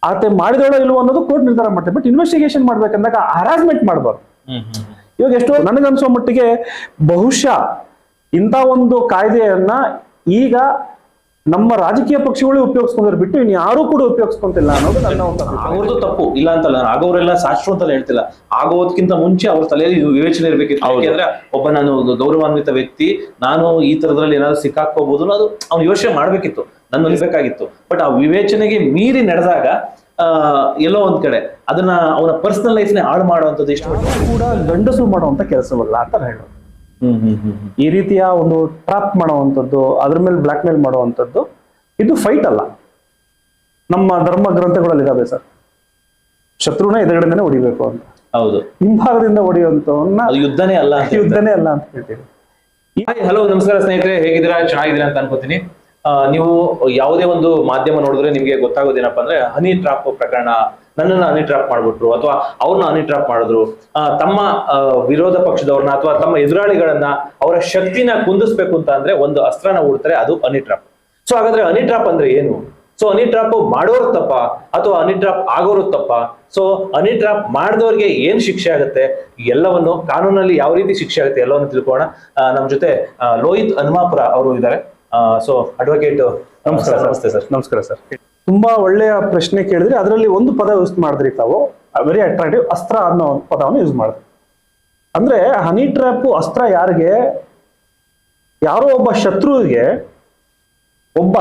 ಆತ ಮಾಡಿದವಳ ಇಲ್ವೋ ಅನ್ನೋದು ಕೋರ್ಟ್ ನಿರ್ಧಾರ ಮಾಡ್ತಾರೆ. ಬಟ್ ಇನ್ವೆಸ್ಟಿಗೇಷನ್ ಮಾಡ್ಬೇಕಂದಾಗ ಹರಾಸ್ಮೆಂಟ್ ಮಾಡಬಾರ್ದು. ಇವಾಗ ಎಷ್ಟೋ ನನಗನ್ಸೋ ಮಟ್ಟಿಗೆ ಬಹುಶಃ ಇಂಥ ಒಂದು ಕಾಯ್ದೆಯನ್ನ ಈಗ ನಮ್ಮ ರಾಜಕೀಯ ಪಕ್ಷಗಳು ಉಪಯೋಗಿಸ್ಕೊಂಡ್ರೆ ಬಿಟ್ಟು ಇನ್ನು ಯಾರು ಕೂಡ ಉಪಯೋಗಿಸ್ಕೊಂತಿಲ್ಲ ಅನ್ನೋದು ನನ್ನ ಒಂದು ಅವ್ರದ್ದು ತಪ್ಪು ಇಲ್ಲ ಅಂತಲ್ಲ, ಆಗೋರೆಲ್ಲ ಶಾಸ್ತ್ರ ಅಂತಲ್ಲ ಹೇಳ್ತಿಲ್ಲ. ಆಗೋದಕ್ಕಿಂತ ಮುಂಚೆ ಅವ್ರ ತಲೆಯಲ್ಲಿ ವಿವೇಚನೆ ಇರ್ಬೇಕಿತ್ತು. ಯಾಕೆಂದ್ರೆ ಒಬ್ಬ ನಾನು ಗೌರವಾನ್ವಿತ ವ್ಯಕ್ತಿ, ನಾನು ಈ ತರದ್ರಲ್ಲಿ ಏನಾದ್ರು ಸಿಕ್ಕಾಕೋಬಹುದು, ಅದು ಅವ್ನು ಯೋಚನೆ ಮಾಡ್ಬೇಕಿತ್ತು, ನನ್ನ ಅನ್ಬೇಕಾಗಿತ್ತು. ಬಟ್ ಆ ವಿವೇಚನೆಗೆ ಮೀರಿ ನಡೆದಾಗ ಎಲ್ಲೋ ಒಂದ್ ಕಡೆ ಅದನ್ನ ಅವನ ಪರ್ಸನಲ್ ಲೈಫ್ ನೇ ಹಾಳು ಮಾಡುವಂತದ್ದು ಎಷ್ಟು ಕೂಡ ಗಂಡಸರು ಮಾಡುವಂತ ಕೆಲಸವಲ್ಲ ಅಂತ ಹೇಳೋದು. ಈ ರೀತಿಯ ಒಂದು ಟ್ರಾಪ್ ಮಾಡುವಂಥದ್ದು, ಅದ್ರ ಮೇಲೆ ಬ್ಲಾಕ್ ಮೇಲ್ ಮಾಡುವಂಥದ್ದು ಇದು ಫೈಟ್ ಅಲ್ಲ. ನಮ್ಮ ಧರ್ಮ ಗ್ರಂಥಗಳಲ್ಲಿ ಇದಾವೆ ಸರ್, ಶತ್ರುನ ಎದುರುಗಡೆನೇ ಹೊಡಿಬೇಕು ಅಂತ. ಹೌದು, ಹಿಂಭಾಗದಿಂದ ಹೊಡೆಯುವಂತವನ್ನ ಯುದ್ಧನೇ ಅಲ್ಲ ಅಂತ ಹೇಳ್ತೀವಿ. ಹಲೋ, ನಮಸ್ಕಾರ ಸ್ನೇಹಿತರೆ, ಹೇಗಿದ್ದೀರಾ? ಚೆನ್ನಾಗಿದ್ದೀರಾ ಅಂತ ಅನ್ಕೋತೀನಿ. ನೀವು ಯಾವುದೇ ಒಂದು ಮಾಧ್ಯಮ ನೋಡಿದ್ರೆ ನಿಮ್ಗೆ ಗೊತ್ತಾಗೋದೇನಪ್ಪ ಅಂದ್ರೆ ಹನಿ ಟ್ರಾಪ್ ಪ್ರಕರಣ, ನನ್ನನ್ನು ಹನಿ ಟ್ರಾಪ್ ಮಾಡ್ಬಿಟ್ರು ಅಥವಾ ಅವ್ರನ್ನ ಹನಿ ಟ್ರಾಪ್ ಮಾಡಿದ್ರು, ತಮ್ಮ ವಿರೋಧ ಪಕ್ಷದವ್ರನ್ನ ಅಥವಾ ತಮ್ಮ ಎದುರಾಳಿಗಳನ್ನ ಅವರ ಶಕ್ತಿನ ಕುಂದಿಸ್ಬೇಕು ಅಂತ ಅಂದ್ರೆ ಒಂದು ಅಸ್ತ್ರನ ಹೂಡ್ತಾರೆ, ಅದು ಹನಿ ಟ್ರಾಪ್. ಸೊ ಹಾಗಾದ್ರೆ ಹನಿ ಟ್ರಾಪ್ ಅಂದ್ರೆ ಏನು? ಸೊ ಹನಿ ಟ್ರಾಪ್ ಮಾಡೋರು ತಪ್ಪ ಅಥವಾ ಹನಿ ಟ್ರಾಪ್ ಆಗೋರು ತಪ್ಪ? ಸೊ ಹನಿ ಟ್ರಾಪ್ ಮಾಡಿದವ್ರಿಗೆ ಏನ್ ಶಿಕ್ಷೆ ಆಗುತ್ತೆ, ಎಲ್ಲವನ್ನು ಕಾನೂನಲ್ಲಿ ಯಾವ ರೀತಿ ಶಿಕ್ಷೆ ಆಗುತ್ತೆ ಎಲ್ಲವನ್ನು ತಿಳ್ಕೊಳ್ಳೋಣ. ನಮ್ಮ ಜೊತೆ ಲೋಹಿತ್ ಹನುಮಾಪುರ ಅವರು ಇದ್ದಾರೆ. ಸೊ ಅಡ್ವೊಕೇಟ್, ನಮಸ್ಕಾರ. ನಮಸ್ತೆ ಸರ್. ನಮಸ್ಕಾರ ಸರ್. ತುಂಬಾ ಒಳ್ಳೆಯ ಪ್ರಶ್ನೆ ಕೇಳಿದ್ರೆ ಅದರಲ್ಲಿ ಒಂದು ಪದ ಯೂಸ್ ಮಾಡಿದ್ರಿ ತಾವು, ವೆರಿ ಅಟ್ರಾಕ್ಟಿವ್, ಅಸ್ತ್ರ ಅನ್ನೋ ಪದವನ್ನು ಯೂಸ್ ಮಾಡಿದ್ರಿ. ಅಂದ್ರೆ ಹನಿ ಟ್ರ್ಯಾಪ್ ಅಸ್ತ್ರ ಯಾರಿಗೆ? ಯಾರೋ ಒಬ್ಬ ಶತ್ರುವಿಗೆ ಒಬ್ಬ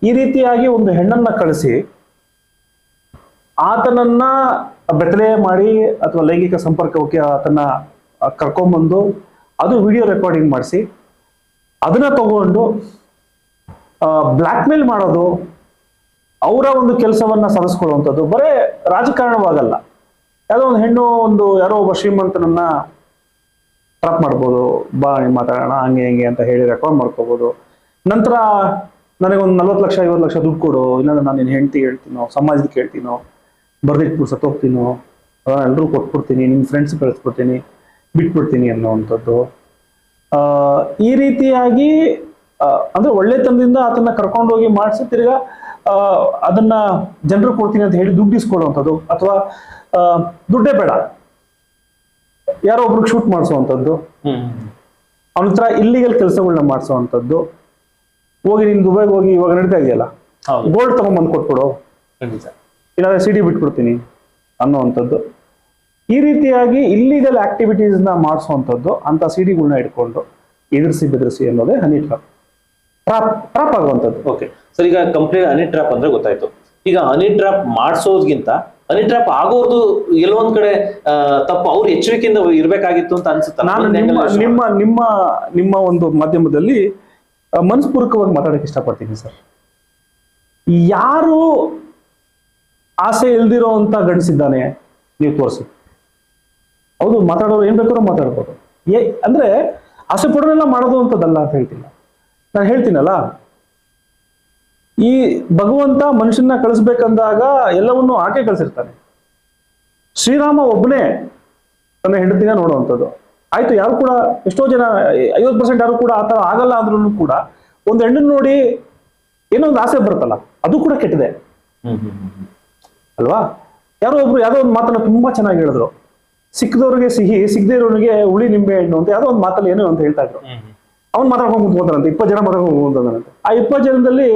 ಈ ರೀತಿಯಾಗಿ ಒಂದು ಹೆಣ್ಣನ್ನ ಕಳಿಸಿ ಆತನನ್ನ ಬೆತ್ತಲೆ ಮಾಡಿ ಅಥವಾ ಲೈಂಗಿಕ ಸಂಪರ್ಕಕ್ಕೆ ಆತನ ಕರ್ಕೊಂಡ್ಬಂದು ಅದು ವಿಡಿಯೋ ರೆಕಾರ್ಡಿಂಗ್ ಮಾಡಿಸಿ ಅದನ್ನ ತಗೊಂಡು ಬ್ಲ್ಯಾಕ್ ಮೇಲ್ ಮಾಡೋದು, ಅವರ ಒಂದು ಕೆಲಸವನ್ನ ಸಾಧಿಸ್ಕೊಳ್ಳುವಂಥದ್ದು ಬರೇ ರಾಜಕಾರಣವಾಗಲ್ಲ. ಯಾವುದೋ ಒಂದು ಹೆಣ್ಣು ಯಾರೋ ಒಬ್ಬ ಶ್ರೀಮಂತನನ್ನ ಟ್ರಾಪ್ ಮಾಡ್ಬೋದು, ಬಾ ಮಾತಾಡೋಣ ಹಂಗೆ ಹೆಂಗೆ ಅಂತ ಹೇಳಿ ರೆಕಾರ್ಡ್ ಮಾಡ್ಕೋಬಹುದು. ನಂತರ ನನಗೊಂದು 40 ಲಕ್ಷ 50 ಲಕ್ಷ ದುಡ್ಡು ಕೊಡು, ಇಲ್ಲಾಂದ್ರೆ ನಾನು ನಿನ್ನ ಹೆಂಡತಿ ಹೇಳ್ತೀನೋ, ಸಮಾಜಕ್ಕೆ ಹೇಳ್ತೀನೋ, ಬರ್ದಿಟ್ಬಿಟ್ಟು ಸತ್ತೋಗ್ತೀನೋ, ಅದನ್ನ ಎಲ್ಲರೂ ಕೊಟ್ಬಿಡ್ತೀನಿ, ನಿಮ್ಮ ಫ್ರೆಂಡ್ಸ್ ಕಳಿಸ್ಬಿಡ್ತೀನಿ, ಬಿಟ್ಬಿಡ್ತೀನಿ ಅನ್ನೋವಂಥದ್ದು. ಈ ರೀತಿಯಾಗಿ ಅಂದ್ರೆ ಒಳ್ಳೆತನದಿಂದ ಆತನ್ನ ಕರ್ಕೊಂಡೋಗಿ ಮಾಡಿಸಿ ತಿರ್ಗಾ ಅದನ್ನ ಜನರು ಕೊಡ್ತೀನಿ ಅಂತ ಹೇಳಿ ದುಡ್ಡು ಇಸ್ಕೊಳ್ಳುವಂಥದ್ದು, ಅಥವಾ ದುಡ್ಡೇ ಬೇಡ ಯಾರೋ ಒಬ್ರಿಗೆ ಶೂಟ್ ಮಾಡಿಸುವಂಥದ್ದು, ಅವನ ಹತ್ರ ಇಲ್ಲಿಗಲ್ ಕೆಲಸಗಳನ್ನ ಮಾಡಿಸುವಂಥದ್ದು. ಹೋಗಿ ನೀನು ದುಬೈಗೆ ಹೋಗಿ ಇವಾಗ ನಡೀತಾ ಇದೆಯಲ್ಲ, ಗೋಲ್ಡ್ ತಗೊಂಡ್ಬಂದು ಕೊಟ್ಬಿಡು, ಇಲ್ಲಾಂದ್ರೆ ಸಿಡಿ ಬಿಟ್ಬಿಡ್ತೀನಿ ಅನ್ನೋವಂಥದ್ದು. ಈ ರೀತಿಯಾಗಿ ಇಲ್ಲಿಗಲ್ ಆಕ್ಟಿವಿಟೀಸ್ ನ ಮಾಡಿಸುವಂಥದ್ದು, ಅಂತ ಸಿಡಿಗಳನ್ನ ಇಟ್ಕೊಂಡು ಎದುರಿಸಿ ಬೆದರಿಸಿ ಅನ್ನೋದೇ ಹನಿ ಟ್ರಾಪ್. ಟ್ರಾಪ್ ಆಗುವಂಥದ್ದು. ಓಕೆ ಸರ್, ಈಗ ಕಂಪ್ಲೀಟ್ ಹನಿ ಟ್ರಾಪ್ ಅಂದ್ರೆ ಗೊತ್ತಾಯ್ತು. ಈಗ ಹನಿ ಟ್ರಾಪ್ ಮಾಡಿಸೋದ್ಗಿಂತ ಹನಿ ಟ್ರಾಪ್ ಆಗೋದು ಎಲ್ಲೊಂದ್ ಕಡೆ ತಪ್ಪು, ಅವ್ರು ಎಚ್ಚರಿಕೆಯಿಂದ ಇರ್ಬೇಕಾಗಿತ್ತು ಅಂತ ಅನ್ಸುತ್ತೆ. ನಾನು ನಿಮ್ಮ ಒಂದು ಮಾಧ್ಯಮದಲ್ಲಿ ಮನಸ್ಪೂರ್ವಕವಾಗಿ ಮಾತಾಡಕ್ಕೆ ಇಷ್ಟಪಡ್ತೀನಿ ಸರ್. ಯಾರು ಆಸೆ ಇಲ್ದಿರೋ ಅಂತ ಗಂಡಸಿದ್ದಾನೆ ನೀವು ತೋರಿಸಿ. ಹೌದು, ಮಾತಾಡೋರು ಏನ್ ಬೇಕಾದ್ರೂ ಮಾತಾಡ್ಬೋದು. ಅಂದ್ರೆ ಆಸೆ ಪಡೋನೆಲ್ಲ ಮಾಡೋದು ಅಂತದಲ್ಲ ಅಂತ ಹೇಳ್ತಿಲ್ಲ. ನಾನು ಹೇಳ್ತೀನಲ್ಲ, ಈ ಭಗವಂತ ಮನುಷ್ಯನ ಕಳಿಸ್ಬೇಕಂದಾಗ ಎಲ್ಲವನ್ನೂ ಆಕೆ ಕಳಿಸಿರ್ತಾನೆ. ಶ್ರೀರಾಮ ಒಬ್ಬನೇ ತನ್ನ ಹೆಂಡತಿನ ನೋಡುವಂಥದ್ದು. ಆಯ್ತು, ಯಾರು ಕೂಡ ಎಷ್ಟೋ ಜನ 50% ಯಾರು ಕೂಡ ಆತರ ಆಗಲ್ಲ ಅಂದ್ರೂ ಕೂಡ ಒಂದು ಹೆಣ್ಣನ್ನು ನೋಡಿ ಏನೋ ಒಂದು ಆಸೆ ಬರುತ್ತಲ್ಲ, ಅದು ಕೂಡ ಕೆಟ್ಟಿದೆ ಅಲ್ವಾ? ಯಾರೋ ಒಬ್ರು ಯಾವುದೋ ಒಂದು ಮಾತನ್ನ ತುಂಬಾ ಚೆನ್ನಾಗಿ ಹೇಳಿದ್ರು, ಸಿಕ್ಕದವ್ರಿಗೆ ಸಿಹಿ, ಸಿಗದೇ ಇರೋನಿಗೆ ಹುಳಿ ನಿಂಬೆ ಹಣ್ಣು ಅಂತ ಯಾವುದೋ ಒಂದು ಮಾತಲ್ಲಿ ಏನೋ ಅಂತ ಹೇಳ್ತಾ ಇದ್ರು. ಅವ್ನು ಮಾತಾಡ್ಕೊಂಡು ಕುಂತ್ಕೊಂತಾರಂತೆ, 20 ಜನ ಮಾತಾಡ್ಕೊಂಡು ಕುಂತ್ಕೊಂತಾರಂತೆ. ಆ 20 ಜನದಲ್ಲಿ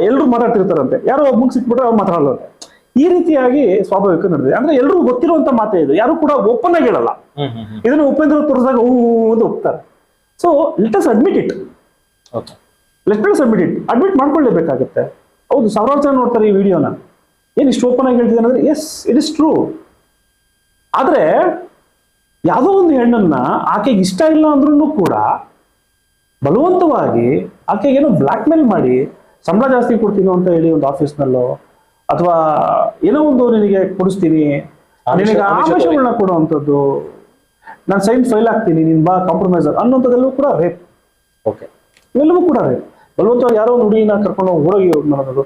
ಎಲ್ರು ಮಾತಾಡ್ತಿರ್ತಾರಂತೆ, ಯಾರೋ ಒಬ್ಬಂಗೆ ಸಿಕ್ಬಿಟ್ರೆ ಅವ್ರು ಮಾತಾಡಲ್ಲಂತೆ. ಈ ರೀತಿಯಾಗಿ ಸ್ವಾಭಾವಿಕ ನಡೆದಿದೆ. ಅಂದ್ರೆ ಎಲ್ರಿಗೂ ಗೊತ್ತಿರುವಂತ ಮಾತೇ ಇದು, ಯಾರು ಕೂಡ ಓಪನ್ ಆಗಿ ಹೇಳಲ್ಲ. ಇದನ್ನು ಉಪೇಂದ್ರ ತೋರಿಸಿದಾಗ ಹೂ ಅಂತ ಒಪ್ತಾರೆ. So let us admit it, admit ಮಾಡ್ಕೊಳ್ಳೇಬೇಕಾಗುತ್ತೆ. ಹೌದು, ಸಾವಿರಾರು ಜನ ನೋಡ್ತಾರೆ ಈ ವಿಡಿಯೋನ, ಏನ್ ಇಷ್ಟು ಓಪನ್ ಆಗಿ ಹೇಳ್ತಿದ್ದಾನೆ ಅಂದ್ರೆ ಎಸ್ ಇಟ್ ಇಸ್ ಟ್ರೂ. ಆದ್ರೆ ಯಾವುದೋ ಒಂದು ಹೆಣ್ಣನ್ನ ಆಕೆಗೆ ಇಷ್ಟ ಇಲ್ಲ ಅಂದ್ರೂ ಕೂಡ ಬಲವಂತವಾಗಿ ಆಕೆಗೇನೋ ಬ್ಲ್ಯಾಕ್ ಮೇಲ್ ಮಾಡಿ ಸಂಬಳ ಜಾಸ್ತಿ ಕೊಡ್ತೀನಿ ಅಂತ ಹೇಳಿ ಒಂದು ಆಫೀಸ್ನಲ್ಲೋ ಅಥವಾ ಏನೋ ಒಂದು ನಿನಗೆ ಕೊಡಿಸ್ತೀನಿ, ನಿನಗೆ ಆಮಿಷಗಳನ್ನ ಕೊಡುವಂಥದ್ದು, ನಾನು ಸೈನ್ ಫೈಲ್ ಆಗ್ತೀನಿ, ನೀನ್ ಬಾ ಕಾಂಪ್ರಮೈಸ್ ಅನ್ನೋಂಥದ್ದೆಲ್ಲವೂ ಕೂಡ ರೇಪ್. ಓಕೆ, ಇವೆಲ್ಲವೂ ಕೂಡ ರೇಪ್. ಬಲವಂತವಾಗಿ ಯಾರೋ ಒಂದು ಹುಡುಗಿನ ಕರ್ಕೊಂಡು ಹೋಗಿ ಮಾಡೋದು,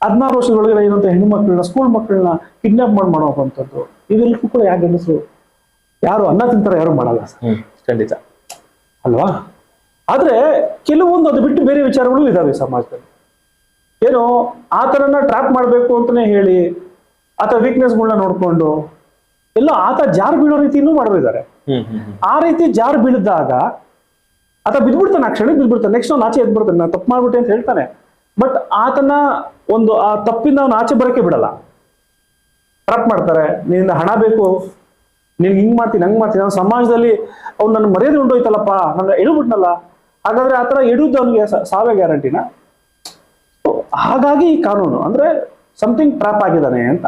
16 ವರ್ಷದೊಳಗಡೆ ಏನಂತ ಹೆಣ್ಣು ಮಕ್ಕಳನ್ನ, ಸ್ಕೂಲ್ ಮಕ್ಕಳನ್ನ ಕಿಡ್ನಾಪ್ ಮಾಡುವಂಥದ್ದು, ಇವೆಲ್ಲಕ್ಕೂ ಕೂಡ ಯಾಕೆ ಗಂಡಸರು ಯಾರು ಅನ್ನ ತಿಂತಾರೆ ಯಾರು ಮಾಡಲ್ಲ ಖಂಡಿತ ಅಲ್ವಾ? ಆದ್ರೆ ಕೆಲವೊಂದು ಅದು ಬಿಟ್ಟು ಬೇರೆ ವಿಚಾರಗಳು ಇದಾವೆ ಸಮಾಜದಲ್ಲಿ. ಏನೋ ಆತನನ್ನ ಟ್ರ್ಯಾಪ್ ಮಾಡಬೇಕು ಅಂತಾನೆ ಹೇಳಿ ಆತ ವೀಕ್ನೆಸ್ಗಳನ್ನ ನೋಡ್ಕೊಂಡು ಎಲ್ಲ ಆತ ಜಾರ್ ಬೀಳೋ ರೀತಿನೂ ಮಾಡೋರಿದ್ದಾರೆ. ಆ ರೀತಿ ಜಾರ್ ಬೀಳಿದಾಗ ಆತ ಬಿದ್ಬಿಡ್ತಾನೆ, ಆ ಕ್ಷಣಕ್ಕೆ ಬಿದ್ಬಿಡ್ತಾನೆ. ನೆಕ್ಸ್ಟ್ ಅವ್ನು ಆಚೆ ಎದ್ಬಿಡ್ತಾನೆ, ನಾನು ತಪ್ಪು ಮಾಡ್ಬಿಟ್ಟೆ ಅಂತ ಹೇಳ್ತಾನೆ. ಬಟ್ ಆತನ ಒಂದು ಆ ತಪ್ಪಿಂದ ಅವ್ನು ಆಚೆ ಬರಕ್ಕೆ ಬಿಡಲ್ಲ. ಟ್ರ್ಯಾಪ್ ಮಾಡ್ತಾರೆ, ನಿನ್ನಿಂದ ಹಣ ಬೇಕು, ನೀನ್ ಹಿಂಗ್ ಮಾಡ್ತೀನಿ ಹಂಗ್ ಮಾಡ್ತೀನಿ, ನಾನು ಸಮಾಜದಲ್ಲಿ ಅವ್ನು ನನ್ನ ಮರ್ಯಾದೆ ಉಂಟೋಯ್ತಲ್ಲಪ್ಪ, ನನ್ನ ಎಡುಬಿಟ್ನಲ್ಲ, ಹಾಗಾದ್ರೆ ಆತರ ಎಡುದು ಅವನಿಗೆ ಸಾವೇ ಗ್ಯಾರಂಟಿನ. ಹಾಗಾಗಿ ಈ ಕಾನೂನು ಅಂದ್ರೆ ಸಮಥಿಂಗ್ ಟ್ರ್ಯಾಪ್ ಆಗಿದ್ದಾನೆ ಅಂತ.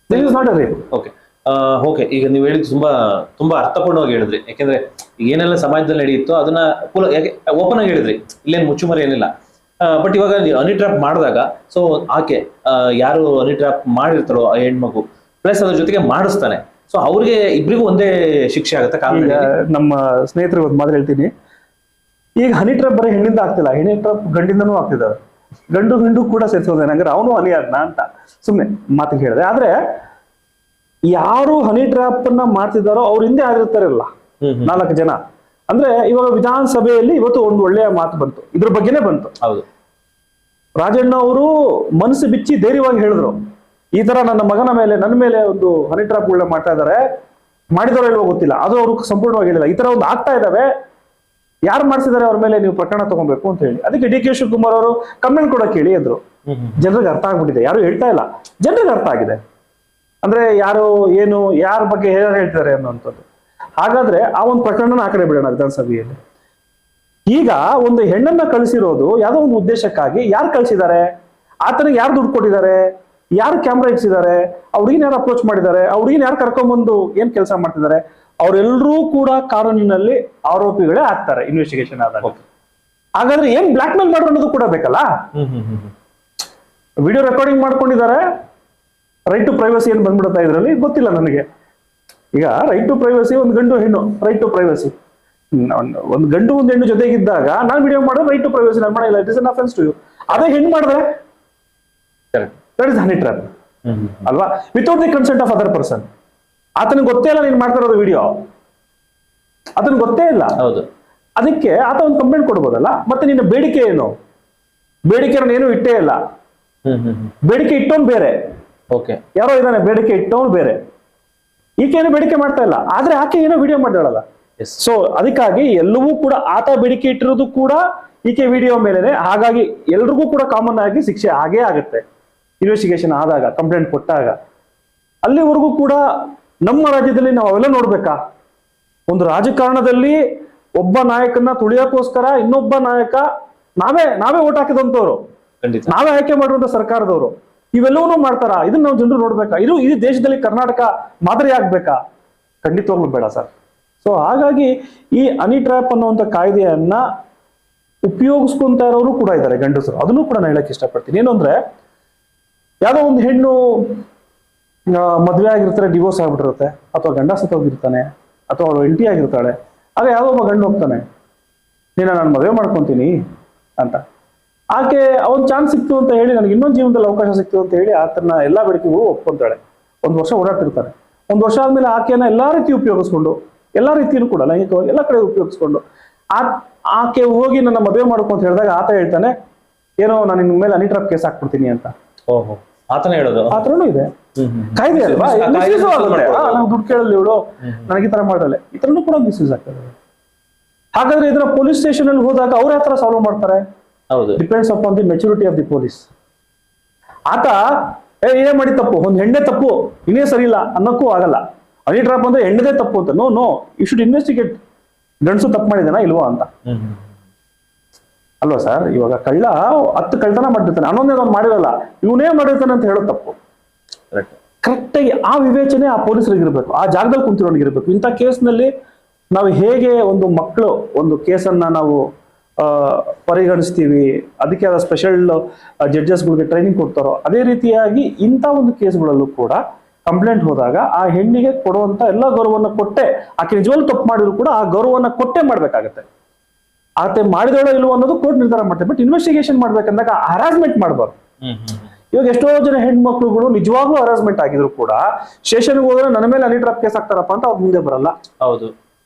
This is not a rape. Okay okay, ಈಗ ನೀವು ಹೇಳಿದ್ದು ತುಂಬಾ ಅರ್ಥಪೂರ್ಣವಾಗಿ ಹೇಳಿದ್ರಿ. ಯಾಕೆಂದ್ರೆ ಏನೆಲ್ಲ ಸಮಾಜದಲ್ಲಿ ನಡೆಯುತ್ತೋ ಅದನ್ನ ಓಪನ್ ಆಗಿ ಹೇಳಿದ್ರಿ, ಇಲ್ಲೇನು ಮುಚ್ಚುಮರೆ ಏನಿಲ್ಲ. ಬಟ್ ಇವಾಗ ಹನಿ ಟ್ರ್ಯಾಪ್ ಮಾಡಿದಾಗ ಸೊ ಆಕೆ ಯಾರು ಹನಿ ಟ್ರ್ಯಾಪ್ ಮಾಡಿರ್ತಾರೋ ಆ ಹೆಣ್ಮಗು ಪ್ಲಸ್ ಅದ್ರ ಜೊತೆಗೆ ಮಾಡಿಸ್ತಾನೆ, ಸೊ ಅವ್ರಿಗೆ ಇಬ್ರಿಗೂ ಒಂದೇ ಶಿಕ್ಷೆ ಆಗುತ್ತೆ. ನಮ್ಮ ಸ್ನೇಹಿತರಿಗೆ ಒಂದು ಮಾತು ಹೇಳ್ತೀನಿ, ಈಗ ಹನಿ ಟ್ರ್ಯಾಪ್ ಬರೀ ಹೆಣ್ಣಿಂದ ಆಗ್ತಿಲ್ಲ, ಹನಿ ಟ್ರ್ಯಾಪ್ ಗಂಡಿಂದನೂ ಆಗ್ತಿದ್ದಾವೆ. ಗಂಡು ಹಿಂಡು ಕೂಡ ಸೇರಿಸೋದೇನ, ಹಂಗಾರೆ ಅವನು ಹನಿ ಆದ್ನ ಅಂತ ಸುಮ್ಮನೆ ಮಾತಿಗೆ ಹೇಳಿದೆ. ಆದ್ರೆ ಯಾರು ಹನಿ ಟ್ರ್ಯಾಪ್ ಅನ್ನ ಮಾಡ್ತಿದ್ದಾರೋ ಅವ್ರ ಹಿಂದೆ ಆಗಿರ್ತಾರಲ್ಲ 4 ಜನ. ಅಂದ್ರೆ ಇವಾಗ ವಿಧಾನಸಭೆಯಲ್ಲಿ ಇವತ್ತು ಒಂದು ಒಳ್ಳೆಯ ಮಾತು ಬಂತು, ಇದ್ರ ಬಗ್ಗೆನೇ ಬಂತು. ಹೌದು, ರಾಜಣ್ಣ ಅವರು ಮನಸ್ಸು ಬಿಚ್ಚಿ ಧೈರ್ಯವಾಗಿ ಹೇಳಿದ್ರು, ಈ ತರ ನನ್ನ ಮಗನ ಮೇಲೆ ನನ್ನ ಮೇಲೆ ಒಂದು ಹನಿ ಟ್ರ್ಯಾಪ್ ಗಳನ್ನ ಮಾಡ್ತಾ ಇದಾರೆ, ಮಾಡಿದವರು ಇಲ್ವೋ ಗೊತ್ತಿಲ್ಲ, ಅದು ಅವರು ಸಂಪೂರ್ಣವಾಗಿ ಹೇಳಿಲ್ಲ. ಈ ತರ ಒಂದು ಆಗ್ತಾ ಇದಾವೆ, ಯಾರು ಮಾಡಿಸಿದಾರೆ ಅವ್ರ ಮೇಲೆ ನೀವು ಪ್ರಕರಣ ತಗೊಬೇಕು ಅಂತ ಹೇಳಿ. ಅದಕ್ಕೆ ಡಿ ಕೆ ಶಿವಕುಮಾರ್ ಅವರು ಕಂಪ್ಲೇಂಟ್ ಕೊಡಕ್ಕೆ ಹೇಳಿ ಅಂದ್ರು. ಜನರಿಗೆ ಅರ್ಥ ಆಗ್ಬಿಟ್ಟಿದೆ, ಯಾರು ಹೇಳ್ತಾ ಇಲ್ಲ, ಜನರಿಗೆ ಅರ್ಥ ಆಗಿದೆ. ಅಂದ್ರೆ ಯಾರು ಏನು ಯಾರ ಬಗ್ಗೆ ಯಾರು ಹೇಳ್ತಿದ್ದಾರೆ ಅನ್ನುವಂಥದ್ದು. ಹಾಗಾದ್ರೆ ಆ ಒಂದು ಪ್ರಕರಣ ಆ ಕಡೆ ಬಿಡೋಣ ವಿಧಾನಸಭೆಯಲ್ಲಿ. ಈಗ ಒಂದು ಹೆಣ್ಣನ್ನ ಕಳಿಸಿರೋದು ಯಾವುದೋ ಒಂದು ಉದ್ದೇಶಕ್ಕಾಗಿ, ಯಾರು ಕಳಿಸಿದ್ದಾರೆ, ಆತನಿಗೆ ಯಾರು ದುಡ್ಡು ಕೊಟ್ಟಿದ್ದಾರೆ, ಯಾರು ಕ್ಯಾಮ್ರಾ ಇಡ್ಸಿದ್ದಾರೆ, ಅವ್ರಿಗೇನು ಯಾರು ಅಪ್ರೋಚ್ ಮಾಡಿದ್ದಾರೆ, ಅವ್ರಿಗೇನು ಯಾರು ಕರ್ಕೊಂಡ್ಬಂದು ಏನ್ ಕೆಲಸ ಮಾಡ್ತಿದ್ದಾರೆ, ಅವರೆಲ್ಲರೂ ಕೂಡ ಕಾನೂನಿನಲ್ಲಿ ಆರೋಪಿಗಳೇ ಆಗ್ತಾರೆ ಇನ್ವೆಸ್ಟಿಗೇಷನ್ ಆದಾಗ. ಹಾಗಾದ್ರೆ ಏನ್ ಬ್ಲಾಕ್ ಮೇಲ್ ಮಾಡೋದು ಅನ್ನೋದು ಕೂಡ ಬೇಕಲ್ಲ. ವಿಡಿಯೋ ರೆಕಾರ್ಡಿಂಗ್ ಮಾಡ್ಕೊಂಡಿದ್ದಾರೆ, ರೈಟ್ ಟು ಪ್ರೈವಸಿ ಏನ್ ಬಂದ್ಬಿಡುತ್ತಾ ಇದ್ರಲ್ಲಿ ಗೊತ್ತಿಲ್ಲ ನನಗೆ. ಈಗ ರೈಟ್ ಟು ಪ್ರೈವಸಿ, ಒಂದು ಗಂಡು ಹೆಣ್ಣು ರೈಟ್ ಟು ಪ್ರೈವಸಿ, ಒಂದು ಗಂಡು ಒಂದು ಹೆಣ್ಣು ಜೊತೆಗಿದ್ದಾಗ ನಾನು ವಿಡಿಯೋ ಮಾಡೋದು ರೈಟ್ ಟು ಪ್ರೈವಸಿ ನಾನು ಮಾಡಿಲ್ಲ, it is an offence to you. ಅದೇ ಹೆಣ್ಣು ಮಾಡಿದ್ರೆ ದಟ್ ಇಸ್ ಹನಿ ಟ್ರ್ಯಾಪ್ ಅಲ್ವಾ, without the consent of other person. ಆತನಿಗೆ ಗೊತ್ತೇ ಇಲ್ಲ ನೀನ್ ಮಾಡ್ತಾ ಇರೋದು ವಿಡಿಯೋ, ಆತನಿಗೆ ಗೊತ್ತೇ ಇಲ್ಲ. ಹೌದು, ಅದಕ್ಕೆ ಆತ ಒಂದು ಕಂಪ್ಲೇಂಟ್ ಕೊಡ್ಬೋದಲ್ಲ. ಮತ್ತೆ ನಿನ್ನ ಬೇಡಿಕೆ ಏನು, ಬೇಡಿಕೆ ಏನು ಇಟ್ಟೇ ಇಲ್ಲ, ಬೇಡಿಕೆ ಇಟ್ಟೋನ್ ಬೇರೆ, ಓಕೆ ಯಾರೋ ಇದ್ದಾನೆ ಬೇಡಿಕೆ ಇಟ್ಟವನು ಬೇರೆ, ಈಕೆಯನ್ನು ಬೇಡಿಕೆ ಮಾಡ್ತಾ ಇಲ್ಲ, ಆದ್ರೆ ಆಕೆ ಏನೋ ವಿಡಿಯೋ ಮಾಡಿದಾಳಲ್ಲ. ಸೊ ಅದಕ್ಕಾಗಿ ಎಲ್ಲವೂ ಕೂಡ ಆತ ಬೇಡಿಕೆ ಇಟ್ಟಿರೋದು ಕೂಡ ಈಕೆ ವಿಡಿಯೋ ಮೇಲೆನೆ. ಹಾಗಾಗಿ ಎಲ್ರಿಗೂ ಕೂಡ ಕಾಮನ್ ಆಗಿ ಶಿಕ್ಷೆ ಆಗೇ ಆಗುತ್ತೆ ಇನ್ವೆಸ್ಟಿಗೇಷನ್ ಆದಾಗ, ಕಂಪ್ಲೇಂಟ್ ಕೊಟ್ಟಾಗ. ಅಲ್ಲಿವರೆಗೂ ಕೂಡ ನಮ್ಮ ರಾಜ್ಯದಲ್ಲಿ ನಾವು ಅವೆಲ್ಲ ನೋಡ್ಬೇಕಾ? ಒಂದು ರಾಜಕಾರಣದಲ್ಲಿ ಒಬ್ಬ ನಾಯಕನ ತುಳಿಯೋಕ್ಕೋಸ್ಕರ ಇನ್ನೊಬ್ಬ ನಾಯಕ ನಾವೇ ಓಟ್ ಹಾಕಿದಂತವ್ರು, ನಾವೇ ಆಯ್ಕೆ ಮಾಡಿರುವಂತ ಸರ್ಕಾರದವರು ಇವೆಲ್ಲವನ್ನೂ ಮಾಡ್ತಾರ? ಇದನ್ನ ನಾವು ಜನರು ನೋಡ್ಬೇಕಾ? ಇದು ದೇಶದಲ್ಲಿ ಕರ್ನಾಟಕ ಮಾದರಿ ಆಗ್ಬೇಕಾ? ಖಂಡಿತವಾಗ್ಲೂ ಬೇಡ ಸರ್. ಸೊ ಹಾಗಾಗಿ ಈ ಹನಿ ಟ್ರ್ಯಾಪ್ ಅನ್ನುವಂಥ ಕಾಯ್ದೆಯನ್ನ ಉಪಯೋಗಿಸ್ಕೊಂತ ಇರೋರು ಕೂಡ ಇದ್ದಾರೆ ಗಂಡಸರು. ಅದನ್ನು ಕೂಡ ನಾನು ಹೇಳಕ್ ಇಷ್ಟಪಡ್ತೀನಿ. ಏನು ಅಂದ್ರೆ, ಯಾವ್ದೋ ಒಂದು ಹೆಣ್ಣು ಮದ್ವೆ ಆಗಿರ್ತಾರೆ, ಡಿವೋರ್ಸ್ ಆಗ್ಬಿಟ್ಟಿರುತ್ತೆ, ಅಥವಾ ಗಂಡ ಸತ್ತೋಗಿರ್ತಾನೆ, ಅಥವಾ ಅವಳು ಹೆಂಡತಿ ಆಗಿರ್ತಾಳೆ. ಆಗ ಯಾವ್ದೋ ಒಬ್ಬ ಗಂಡು ಹೋಗ್ತಾನೆ, ನಾನು ಮದುವೆ ಮಾಡ್ಕೊಂತೀನಿ ಅಂತ. ಆಕೆ ಅವನ್ ಚಾನ್ಸ್ ಸಿಕ್ತು ಅಂತ ಹೇಳಿ, ನನಗೆ ಇನ್ನೊಂದು ಜೀವನದಲ್ಲಿ ಅವಕಾಶ ಸಿಕ್ತು ಅಂತ ಹೇಳಿ ಆತನ ಎಲ್ಲಾ ಬೇಡಿಕೆಗಳು ಒಪ್ಕೊಂತಾಳೆ. 1 ವರ್ಷ ಓಡಾಡ್ತಿರ್ತಾರೆ. 1 ವರ್ಷ ಆದ್ಮೇಲೆ ಆಕೆಯನ್ನ ಎಲ್ಲಾ ರೀತಿ ಉಪಯೋಗಿಸ್ಕೊಂಡು, ಎಲ್ಲಾ ರೀತಿಯೂ ಕೂಡ ಲೈಂಗಿಕವಾಗಿ ಎಲ್ಲ ಕಡೆ ಉಪಯೋಗಿಸ್ಕೊಂಡು ಆಕೆ ಹೋಗಿ ನನ್ನ ಮದುವೆ ಮಾಡ್ಕೊಂತ ಹೇಳಿದಾಗ ಆತ ಹೇಳ್ತಾನೆ, ಏನೋ ನಾನು ನಿನ್ ಮೇಲೆ ಹನಿ ಟ್ರ್ಯಾಪ್ ಕೇಸ್ ಹಾಕ್ಬಿಡ್ತೀನಿ ಅಂತ. ಓಹೋ, ಆತನೇ ಹೇಳೋದು. ಆತನೂ ಇದೆ, ಕಾಯ್ದೆ ಅಲ್ವಾ? ನಂಗೆ ದುಡ್ಡು ಕೇಳಲಿ ಇವಳು, ನನಗೆ ಈ ತರ ಮಾಡಲ್ಲ, ಈ ತರನು ಕೂಡ ಮಿಸ್ಯೂಸ್ ಆಗ್ತದೆ. ಹಾಗಾದ್ರೆ ಇದನ್ನ ಪೊಲೀಸ್ ಸ್ಟೇಷನ್ ಅಲ್ಲಿ ಹೋದಾಗ ಅವ್ರು ಯಾವ ತರ ಸಾಲ್ವ್ ಮಾಡ್ತಾರೆ? Depends upon the maturity of the police. ಆತ ಏನೇ ಮಾಡಿ ತಪ್ಪು, ಒಂದು ಹೆಣ್ಣೆ ತಪ್ಪು, ಇನ್ನೇ ಸರಿ ಇಲ್ಲ ಅನ್ನೋಕ್ಕೂ ಆಗಲ್ಲ. ಹನಿ ಟ್ರ್ಯಾಪ್ ಅಂದ್ರೆ ಹೆಣ್ಣದೇ ತಪ್ಪು ಅಂತ. ನೋ, ಯು ಶುಡ್ ಇನ್ವೆಸ್ಟಿಗೇಟ್, ಗಂಡಸು ತಪ್ಪು ಮಾಡಿದಾನ ಇಲ್ವಾ ಅಂತ ಅಲ್ವಾ ಸರ್? ಇವಾಗ ಕಳ್ಳ 10 ಕಳ್ತನ ಮಾಡಿರ್ತಾನೆ, ಅನ್ನೊಂದೇನೋ ಮಾಡಿರಲ್ಲ, ಇವನೇ ಮಾಡಿರ್ತಾನೆ ಅಂತ ಹೇಳೋ ತಪ್ಪು. ಕರೆಕ್ಟಾಗಿ ಆ ವಿವೇಚನೆ ಆ ಪೊಲೀಸರಿಗೆ ಇರಬೇಕು, ಆ ಜಾಗದಲ್ಲಿ ಕುಂತಿರೋನಿಗೆ ಇರಬೇಕು. ಇಂಥ ಕೇಸ್ನಲ್ಲಿ ನಾವು ಹೇಗೆ ಒಂದು ಮಕ್ಕಳು ಒಂದು ಕೇಸನ್ನ ನಾವು ಪರಿಗಣಿಸ್ತೀವಿ, ಅದಕ್ಕೆ ಆದ ಸ್ಪೆಷಲ್ ಜಡ್ಜಸ್ಗಳಿಗೆ ಟ್ರೈನಿಂಗ್ ಕೊಡ್ತಾರೋ, ಅದೇ ರೀತಿಯಾಗಿ ಇಂಥ ಒಂದು ಕೇಸ್ಗಳಲ್ಲೂ ಕೂಡ ಕಂಪ್ಲೇಂಟ್ ಹೋದಾಗ ಆ ಹೆಣ್ಣಿಗೆ ಕೊಡುವಂತ ಎಲ್ಲ ಗೌರವವನ್ನು ಕೊಟ್ಟೆ, ಆಕೆ ನಿಜವಾಗ್ಲೂ ತಪ್ಪು ಮಾಡಿದ್ರು ಕೂಡ ಆ ಗೌರವವನ್ನು ಕೊಟ್ಟೆ ಮಾಡ್ಬೇಕಾಗತ್ತೆ. ಆತ ಮಾಡಿದವಳೋ ಇಲ್ವೋ ಅನ್ನೋದು ಕೋರ್ಟ್ ನಿರ್ಧಾರ ಮಾಡ್ತಾರೆ. ಬಟ್ ಇನ್ವೆಸ್ಟಿಗೇಷನ್ ಮಾಡ್ಬೇಕಂದಾಗ ಹರಾಸ್ಮೆಂಟ್ ಮಾಡಬಾರ್ದು. ಇವಾಗ ಎಷ್ಟೋ ಜನ ಹೆಣ್ಮಕ್ಳುಗಳು ನಿಜವಾಗ್ಲೂ ಹರಾಸ್ಮೆಂಟ್ ಆಗಿದ್ರು ಕೂಡ ಸ್ಟೇಷನ್ಗೆ ಹೋದ್ರೆ ನನ್ನ ಮೇಲೆ ಹನಿ ಟ್ರ್ಯಾಪ್ ಕೇಸ್ ಹಾಕ್ತಾರಪ್ಪ ಅಂತ ಅವ್ರು ಮುಂದೆ ಬರಲ್ಲ. ಹೌದು,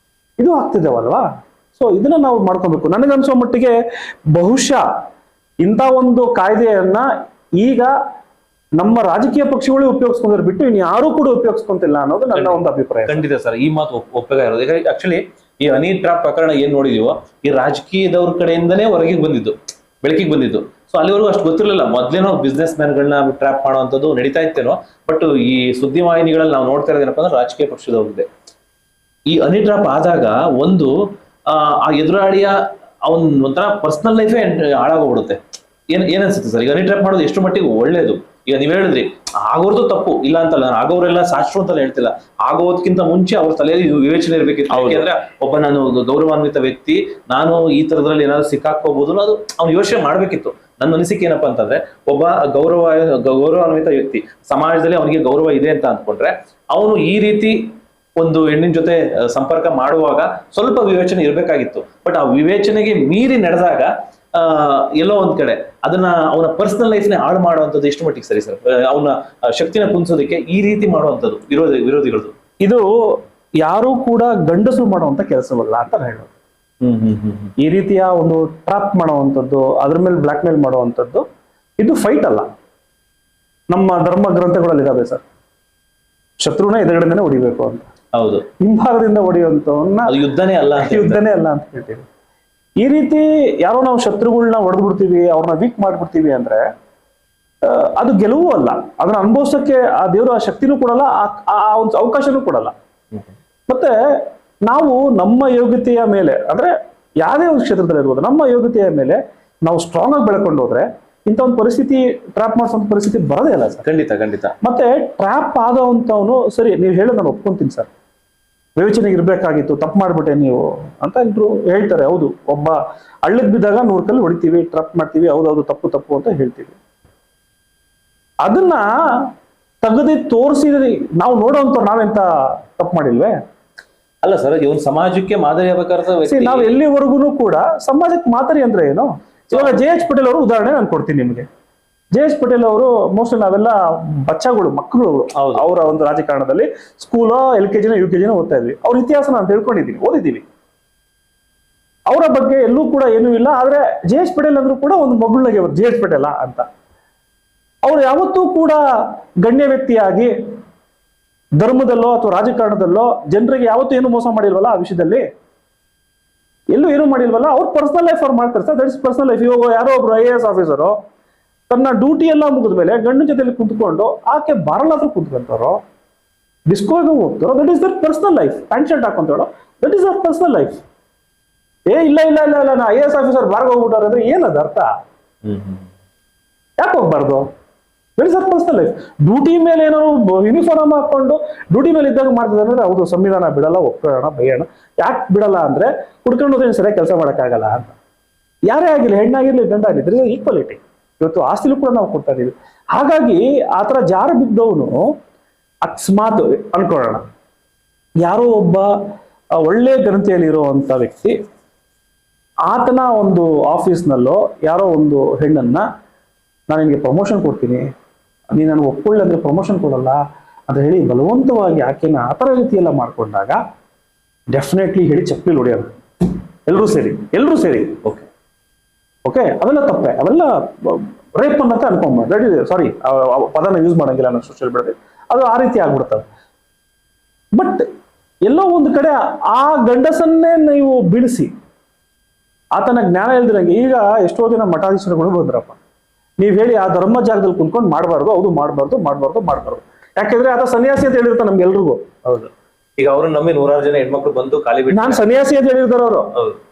ಇದು ಆಗ್ತಿದ್ದೇವಲ್ವಾ? ಸೊ ಇದನ್ನ ನಾವು ಮಾಡ್ಕೊಬೇಕು. ನನಗನ್ಸೋ ಮಟ್ಟಿಗೆ ಬಹುಶಃ ಇಂಥ ಒಂದು ಕಾಯ್ದೆಯನ್ನ ಈಗ ನಮ್ಮ ರಾಜಕೀಯ ಪಕ್ಷಗಳೇ ಉಪಯೋಗಿಸ್ಕೊಂಡ್ರೆ ಬಿಟ್ಟು ಇನ್ನು ಯಾರು ಕೂಡ ಉಪಯೋಗಿಸ್ಕೊಂತಿಲ್ಲ ಅನ್ನೋದು ನನ್ನ ಒಂದು ಅಭಿಪ್ರಾಯ. ಖಂಡಿತ ಸರ್, ಈ ಮಾತು ಒಪ್ಪಗ ಇರೋದು. ಈಗ ಆಕ್ಚುಲಿ ಈ ಹನಿ ಟ್ರಾಪ್ ಪ್ರಕರಣ ಏನ್ ನೋಡಿದೀವೋ ಈ ರಾಜಕೀಯದವ್ರ ಕಡೆಯಿಂದನೇ ಹೊರಗೆ ಬಂದಿದ್ದು, ಬೆಳಕಿಗೆ ಬಂದಿದ್ದು. ಸೊ ಅಲ್ಲಿವರೆಗೂ ಅಷ್ಟು ಗೊತ್ತಿರಲಿಲ್ಲ. ಮೊದ್ಲೇನೋ ಬಿಸ್ನೆಸ್ ಮ್ಯಾನ್ಗಳನ್ನ ಟ್ರಾಪ್ ಮಾಡುವಂಥದ್ದು ನಡೀತಾ ಇತ್ತೇನೋ, ಬಟ್ ಈ ಸುದ್ದಿ ವಾಹಿನಿಗಳಲ್ಲಿ ನಾವು ನೋಡ್ತಾ ಇರೋದೇನಪ್ಪ ಅಂದ್ರೆ ರಾಜಕೀಯ ಪಕ್ಷದವ್ರದ್ದೇ. ಈ ಹನಿ ಟ್ರಾಪ್ ಆದಾಗ ಒಂದು ಆ ಎದುರಾಳಿಯ ಅವನ್ ಒಂಥರ ಪರ್ಸನಲ್ ಲೈಫೇ ಹಾಳಾಗೋಗ್ಬಿಡುತ್ತೆ. ಏನ್ ಅನ್ಸುತ್ತೆ ಸರ್? ಈಗ ಹನಿ ಟ್ರಾಪ್ ಮಾಡೋದು ಎಷ್ಟು ಮಟ್ಟಿಗೆ ಒಳ್ಳೇದು? ಈಗ ನೀವ್ ಹೇಳಿದ್ರಿ ಆಗೋರ್ದು ತಪ್ಪು ಇಲ್ಲ ಅಂತಲ್ಲ, ಆಗೋರೆಲ್ಲ ಸಾಷ್ಟ್ರು ಅಂತಲ್ಲ ಹೇಳ್ತಿಲ್ಲ, ಆಗೋದಕ್ಕಿಂತ ಮುಂಚೆ ಅವ್ರ ತಲೆಯಲ್ಲಿ ವಿವೇಚನೆ ಇರ್ಬೇಕಿತ್ತು. ಯಾಕಂದ್ರೆ ಒಬ್ಬ ನಾನು ಗೌರವಾನ್ವಿತ ವ್ಯಕ್ತಿ, ನಾನು ಈ ತರದ್ರಲ್ಲಿ ಏನಾದ್ರು ಸಿಕ್ಕಾಕೋಬಹುದು, ಅದು ಅವ್ನು ಯೋಚನೆ ಮಾಡ್ಬೇಕಿತ್ತು. ನನ್ನ ಅನಿಸಿಕೆ ಏನಪ್ಪಾ ಅಂತಂದ್ರೆ, ಒಬ್ಬ ಗೌರವಾನ್ವಿತ ವ್ಯಕ್ತಿ ಸಮಾಜದಲ್ಲಿ ಅವನಿಗೆ ಗೌರವ ಇದೆ ಅಂತ ಅಂದ್ಕೊಂಡ್ರೆ ಅವನು ಈ ರೀತಿ ಒಂದು ಹೆಣ್ಣಿನ ಜೊತೆ ಸಂಪರ್ಕ ಮಾಡುವಾಗ ಸ್ವಲ್ಪ ವಿವೇಚನೆ ಇರ್ಬೇಕಾಗಿತ್ತು. ಬಟ್ ಆ ವಿವೇಚನೆಗೆ ಮೀರಿ ನಡೆದಾಗ ಎಲ್ಲೋ ಒಂದ್ ಕಡೆ ಅದನ್ನ ಅವನ ಪರ್ಸನಲ್ ಲೈಫ್ ನೇ ಹಾಳು ಮಾಡುವಂಥದ್ದು ಎಷ್ಟು ಮಟ್ಟಿಗೆ ಸರಿ ಸರ್? ಅವನ ಶಕ್ತಿನ ಕುಂದಿಸೋದಕ್ಕೆ ಈ ರೀತಿ ಮಾಡುವಂಥದ್ದು ವಿರೋಧಿಗಳದ್ದು ಇದು ಯಾರು ಕೂಡ ಗಂಡಸರು ಮಾಡುವಂತ ಕೆಲಸವಲ್ಲ ಅಂತ ಹೇಳೋದು. ಈ ರೀತಿಯ ಒಂದು ಟ್ರಾಪ್ ಮಾಡುವಂಥದ್ದು, ಅದ್ರ ಮೇಲೆ ಬ್ಲಾಕ್ ಮೇಲ್ ಮಾಡುವಂಥದ್ದು ಇದು ಫೈಟ್ ಅಲ್ಲ. ನಮ್ಮ ಧರ್ಮ ಗ್ರಂಥಗಳಲ್ಲಿ ಇದಾವೆ ಸರ್, ಶತ್ರುನ ಎದುರುಗಡೆನೇ ಹೊಡಿಬೇಕು ಅಂತ. ಹೌದು, ಹಿಂಭಾಗದಿಂದ ಹೊಡೆಯುವಂತವನ್ನ ಯುದ್ಧನೇ ಅಲ್ಲ ಅಂತ ಹೇಳ್ತೀವಿ. ಈ ರೀತಿ ಯಾರೋ ನಾವು ಶತ್ರುಗಳನ್ನ ಹೊಡೆದು ಬಿಡ್ತೀವಿ, ಅವ್ರನ್ನ ವೀಕ್ ಮಾಡ್ಬಿಡ್ತೀವಿ ಅಂದ್ರೆ ಅದು ಗೆಲುವು ಅಲ್ಲ. ಅದನ್ನ ಅನುಭವಿಸಕ್ಕೆ ಆ ದೇವರು ಆ ಶಕ್ತಿನೂ ಕೊಡಲ್ಲ, ಆ ಒಂದು ಅವಕಾಶನೂ ಕೊಡಲ್ಲ. ಮತ್ತೆ ನಾವು ನಮ್ಮ ಯೋಗ್ಯತೆಯ ಮೇಲೆ, ಅಂದ್ರೆ ಯಾವುದೇ ಒಂದು ಕ್ಷೇತ್ರದಲ್ಲಿ ಇರ್ಬೋದು, ನಮ್ಮ ಯೋಗ್ಯತೆಯ ಮೇಲೆ ನಾವು ಸ್ಟ್ರಾಂಗ್ ಆಗಿ ಬೆಳ್ಕೊಂಡು ಹೋದ್ರೆ ಇಂಥ ಒಂದು ಪರಿಸ್ಥಿತಿ, ಟ್ರ್ಯಾಪ್ ಮಾಡಿಸೋ ಪರಿಸ್ಥಿತಿ ಬರೋದೇ ಇಲ್ಲ ಸರ್. ಖಂಡಿತ. ಮತ್ತೆ ಟ್ರ್ಯಾಪ್ ಆಗೋವಂಥವನು, ಸರಿ ನೀವು ಹೇಳೋದು ನಾನು ಒಪ್ಕೊಂತೀನಿ ಸರ್, ವಿವೇಚನೆಗೆ ಇರ್ಬೇಕಾಗಿತ್ತು, ತಪ್ಪು ಮಾಡ್ಬಿಟ್ಟೆ ನೀವು ಅಂತ ಎಲ್ರು ಹೇಳ್ತಾರೆ. ಹೌದು, ಒಬ್ಬ ಹಳ್ಳಕ್ ಬಿದ್ದಾಗ 100 ಕಲ್ಲು ಹೊಡಿತೀವಿ, ಟ್ರಪ್ ಮಾಡ್ತೀವಿ, ಹೌದೌದು ತಪ್ಪು ಅಂತ ಹೇಳ್ತೀವಿ. ಅದನ್ನ ತೆಗೆದು ತೋರಿಸಿ ನಾವು ನೋಡೋಂತ ನಾವೆಂತ ತಪ್ಪು ಮಾಡಿಲ್ವೇ? ಅಲ್ಲ ಸರ್, ಇವನ್ ಸಮಾಜಕ್ಕೆ ಮಾದರಿ ಆಗಬೇಕಾದ್ರೆ ನಾವು ಎಲ್ಲಿವರೆಗೂ ಕೂಡ ಸಮಾಜಕ್ಕೆ ಮಾದರಿ ಅಂದ್ರೆ ಏನು? ಇವಾಗ JH ಪಟೇಲ್ ಅವರು ಉದಾಹರಣೆ ನಾನು ಕೊಡ್ತೀನಿ ನಿಮಗೆ. JH ಪಟೇಲ್ ಅವರು ಮೋಸ್ಟ್ಲಿ ನಾವೆಲ್ಲ ಬಚ್ಚಗಳು, ಮಕ್ಕಳು ಅವರ ಒಂದು ರಾಜಕಾರಣದಲ್ಲಿ ಸ್ಕೂಲೋ LKG UKG ಓದ್ತಾ ಇದ್ವಿ. ಅವ್ರ ಇತಿಹಾಸ ನಾನು ತಿಳ್ಕೊಂಡಿದ್ದೀನಿ, ಓದಿದ್ದೀವಿ. ಅವರ ಬಗ್ಗೆ ಎಲ್ಲೂ ಕೂಡ ಏನೂ ಇಲ್ಲ. ಆದ್ರೆ JH ಪಟೇಲ್ ಅಂದ್ರೂ ಕೂಡ ಒಂದು ಮಗುಳಿಗೆ JH ಪಟೇಲ ಅಂತ. ಅವ್ರು ಯಾವತ್ತೂ ಕೂಡ ಗಣ್ಯ ವ್ಯಕ್ತಿಯಾಗಿ ಧರ್ಮದಲ್ಲೋ ಅಥವಾ ರಾಜಕಾರಣದಲ್ಲೋ ಜನರಿಗೆ ಯಾವತ್ತೂ ಏನು ಮೋಸ ಮಾಡಿಲ್ವಲ್ಲ, ಆ ವಿಷಯದಲ್ಲಿ ಎಲ್ಲೂ ಏನು ಮಾಡಿಲ್ವಲ್ಲ. ಅವ್ರ ಪರ್ಸನಲ್ ಲೈಫ್ ಅವ್ರು ಮಾಡ್ತಾರೆ sir, that is personal life. ಇವಾಗ ಯಾರೋ ಒಬ್ರು IAS ಆಫೀಸರು ತನ್ನ ಡ್ಯೂಟಿ ಎಲ್ಲ ಮುಗಿದ ಮೇಲೆ ಗಂಡು ಜೊತೆಲಿ ಕುಂತ್ಕೊಂಡು ಆಕೆ ಬಾರಲಾದ್ರೂ ಕುಂತ್ಕೊಂತಾರೋ, ಡಿಸ್ಕೋಗೆ ಹೋಗ್ತಾರೋ, that is their personal life. Pant shirt ಹಾಕೊಂತಾರೋ, that is their personal life. ಇಲ್ಲ ನಾ IAS ಆಫೀಸರ್ ಬಾರ್ಗ ಹೋಗ್ಬಿಟ್ಟಾರೆ ಅಂದ್ರೆ ಏನದ ಅರ್ಥ? ಯಾಕೆ ಹೋಗ್ಬಾರ್ದು? That is their personal life. Duty ಮೇಲೆ ಏನಾದ್ರು ಯೂನಿಫಾರ್ಮ್ ಹಾಕೊಂಡು ಡ್ಯೂಟಿ ಮೇಲೆ ಇದ್ದಾಗ ಮಾಡ್ತಿದ್ದಾರೆ ಅಂದ್ರೆ ಹೌದು, ಸಂವಿಧಾನ ಬಿಡಲ್ಲ, ಒಪ್ಕೊಳ್ಳೋಣ, ಬೈಯೋಣ. ಯಾಕೆ ಬಿಡಲ್ಲ ಅಂದ್ರೆ ಕುಡ್ಕೊಂಡು ಹೋದ್ರೆ ಸರಿಯಾಗಿ ಕೆಲಸ ಮಾಡೋಕ್ಕಾಗಲ್ಲ ಅಂತ. ಯಾರೇ ಆಗಿರ್ಲಿ, ಹೆಣ್ಣಾಗಿರ್ಲಿ ಗಂಡಾಗಿರ್ಲಿ, ಈಕ್ವಾಲಿಟಿ. ಇವತ್ತು ಆಸ್ತಿಲೂ ಕೂಡ ನಾವು ಕೊಡ್ತಾ ಇದೀವಿ. ಹಾಗಾಗಿ ಆತರ ಜಾರ ಬಿದ್ದವನು ಅಕಸ್ಮಾತ್ ಅನ್ಕೊಳ್ಳೋಣ, ಯಾರೋ ಒಬ್ಬ ಒಳ್ಳೆ ಘನತೆಯಲ್ಲಿ ಇರುವಂತ ವ್ಯಕ್ತಿ, ಆತನ ಒಂದು ಆಫೀಸ್ನಲ್ಲೋ ಯಾರೋ ಒಂದು ಹೆಣ್ಣನ್ನ ನಾನು ನಿನಗೆ ಪ್ರಮೋಷನ್ ಕೊಡ್ತೀನಿ, ನೀನು ನನಗೆ ಒಪ್ಕೊಳ್ಳಿ ಅಂದ್ರೆ ಪ್ರಮೋಷನ್ ಕೊಡಲ್ಲ ಅಂತ ಹೇಳಿ ಬಲವಂತವಾಗಿ ಆಕೆನ ಆ ಥರ ರೀತಿಯೆಲ್ಲ ಮಾಡ್ಕೊಂಡಾಗ ಡೆಫಿನೆಟ್ಲಿ ಹೇಳಿ ಚಪ್ಪಲಿ ಹೊಡೆಯೋದು ಎಲ್ಲರೂ ಸೇರಿ. ಓಕೆ, ಅವೆಲ್ಲ ತಪ್ಪೆ, ಅವೆಲ್ಲ ರೇಪ್ ಅನ್ನಂತ ಅನ್ಕೊಂಬ. ಸಾರಿ, ಪದನ ಯೂಸ್ ಮಾಡಂಗಿಲ್ಲ ನಾನು ಸೋಷಿಯಲ್ ಮೀಡಿಯಾದಲ್ಲಿ, ಅದು ಆ ರೀತಿ ಆಗ್ಬಿಡ್ತದೆ. ಬಟ್ ಎಲ್ಲೋ ಒಂದು ಕಡೆ ಆ ಗಂಡಸನ್ನೇ ನೀವು ಬಿಡಿಸಿ ಆತನ ಜ್ಞಾನ ಇಲ್ದಿರಂಗೆ, ಈಗ ಎಷ್ಟೋ ಜನ ಮಠಾಧೀಶರುಗಳು ಬಂದ್ರಪ್ಪ, ನೀವ್ ಹೇಳಿ ಆ ಧರ್ಮ ಜಾಗದಲ್ಲಿ ಕುಂತ್ಕೊಂಡು ಮಾಡಬಾರ್ದು, ಹೌದು ಮಾಡಬಾರ್ದು. ಯಾಕೆಂದ್ರೆ ಆತ ಸನ್ಯಾಸಿ ಅಂತ ಹೇಳಿರ್ತಾರೆ ನಮ್ಗೆ ಎಲ್ರಿಗೂ. ಹೌದು, ಈಗ ಅವರು ನಮ್ಮಿ 100 ಜನ ಹೆಣ್ಮಕ್ಳು ಬಂದು ಖಾಲಿ ಬಿಟ್ಟು ನಾನು ಸನ್ಯಾಸಿ ಅಂತ ಹೇಳಿರ್ತಾರ ಅವರು.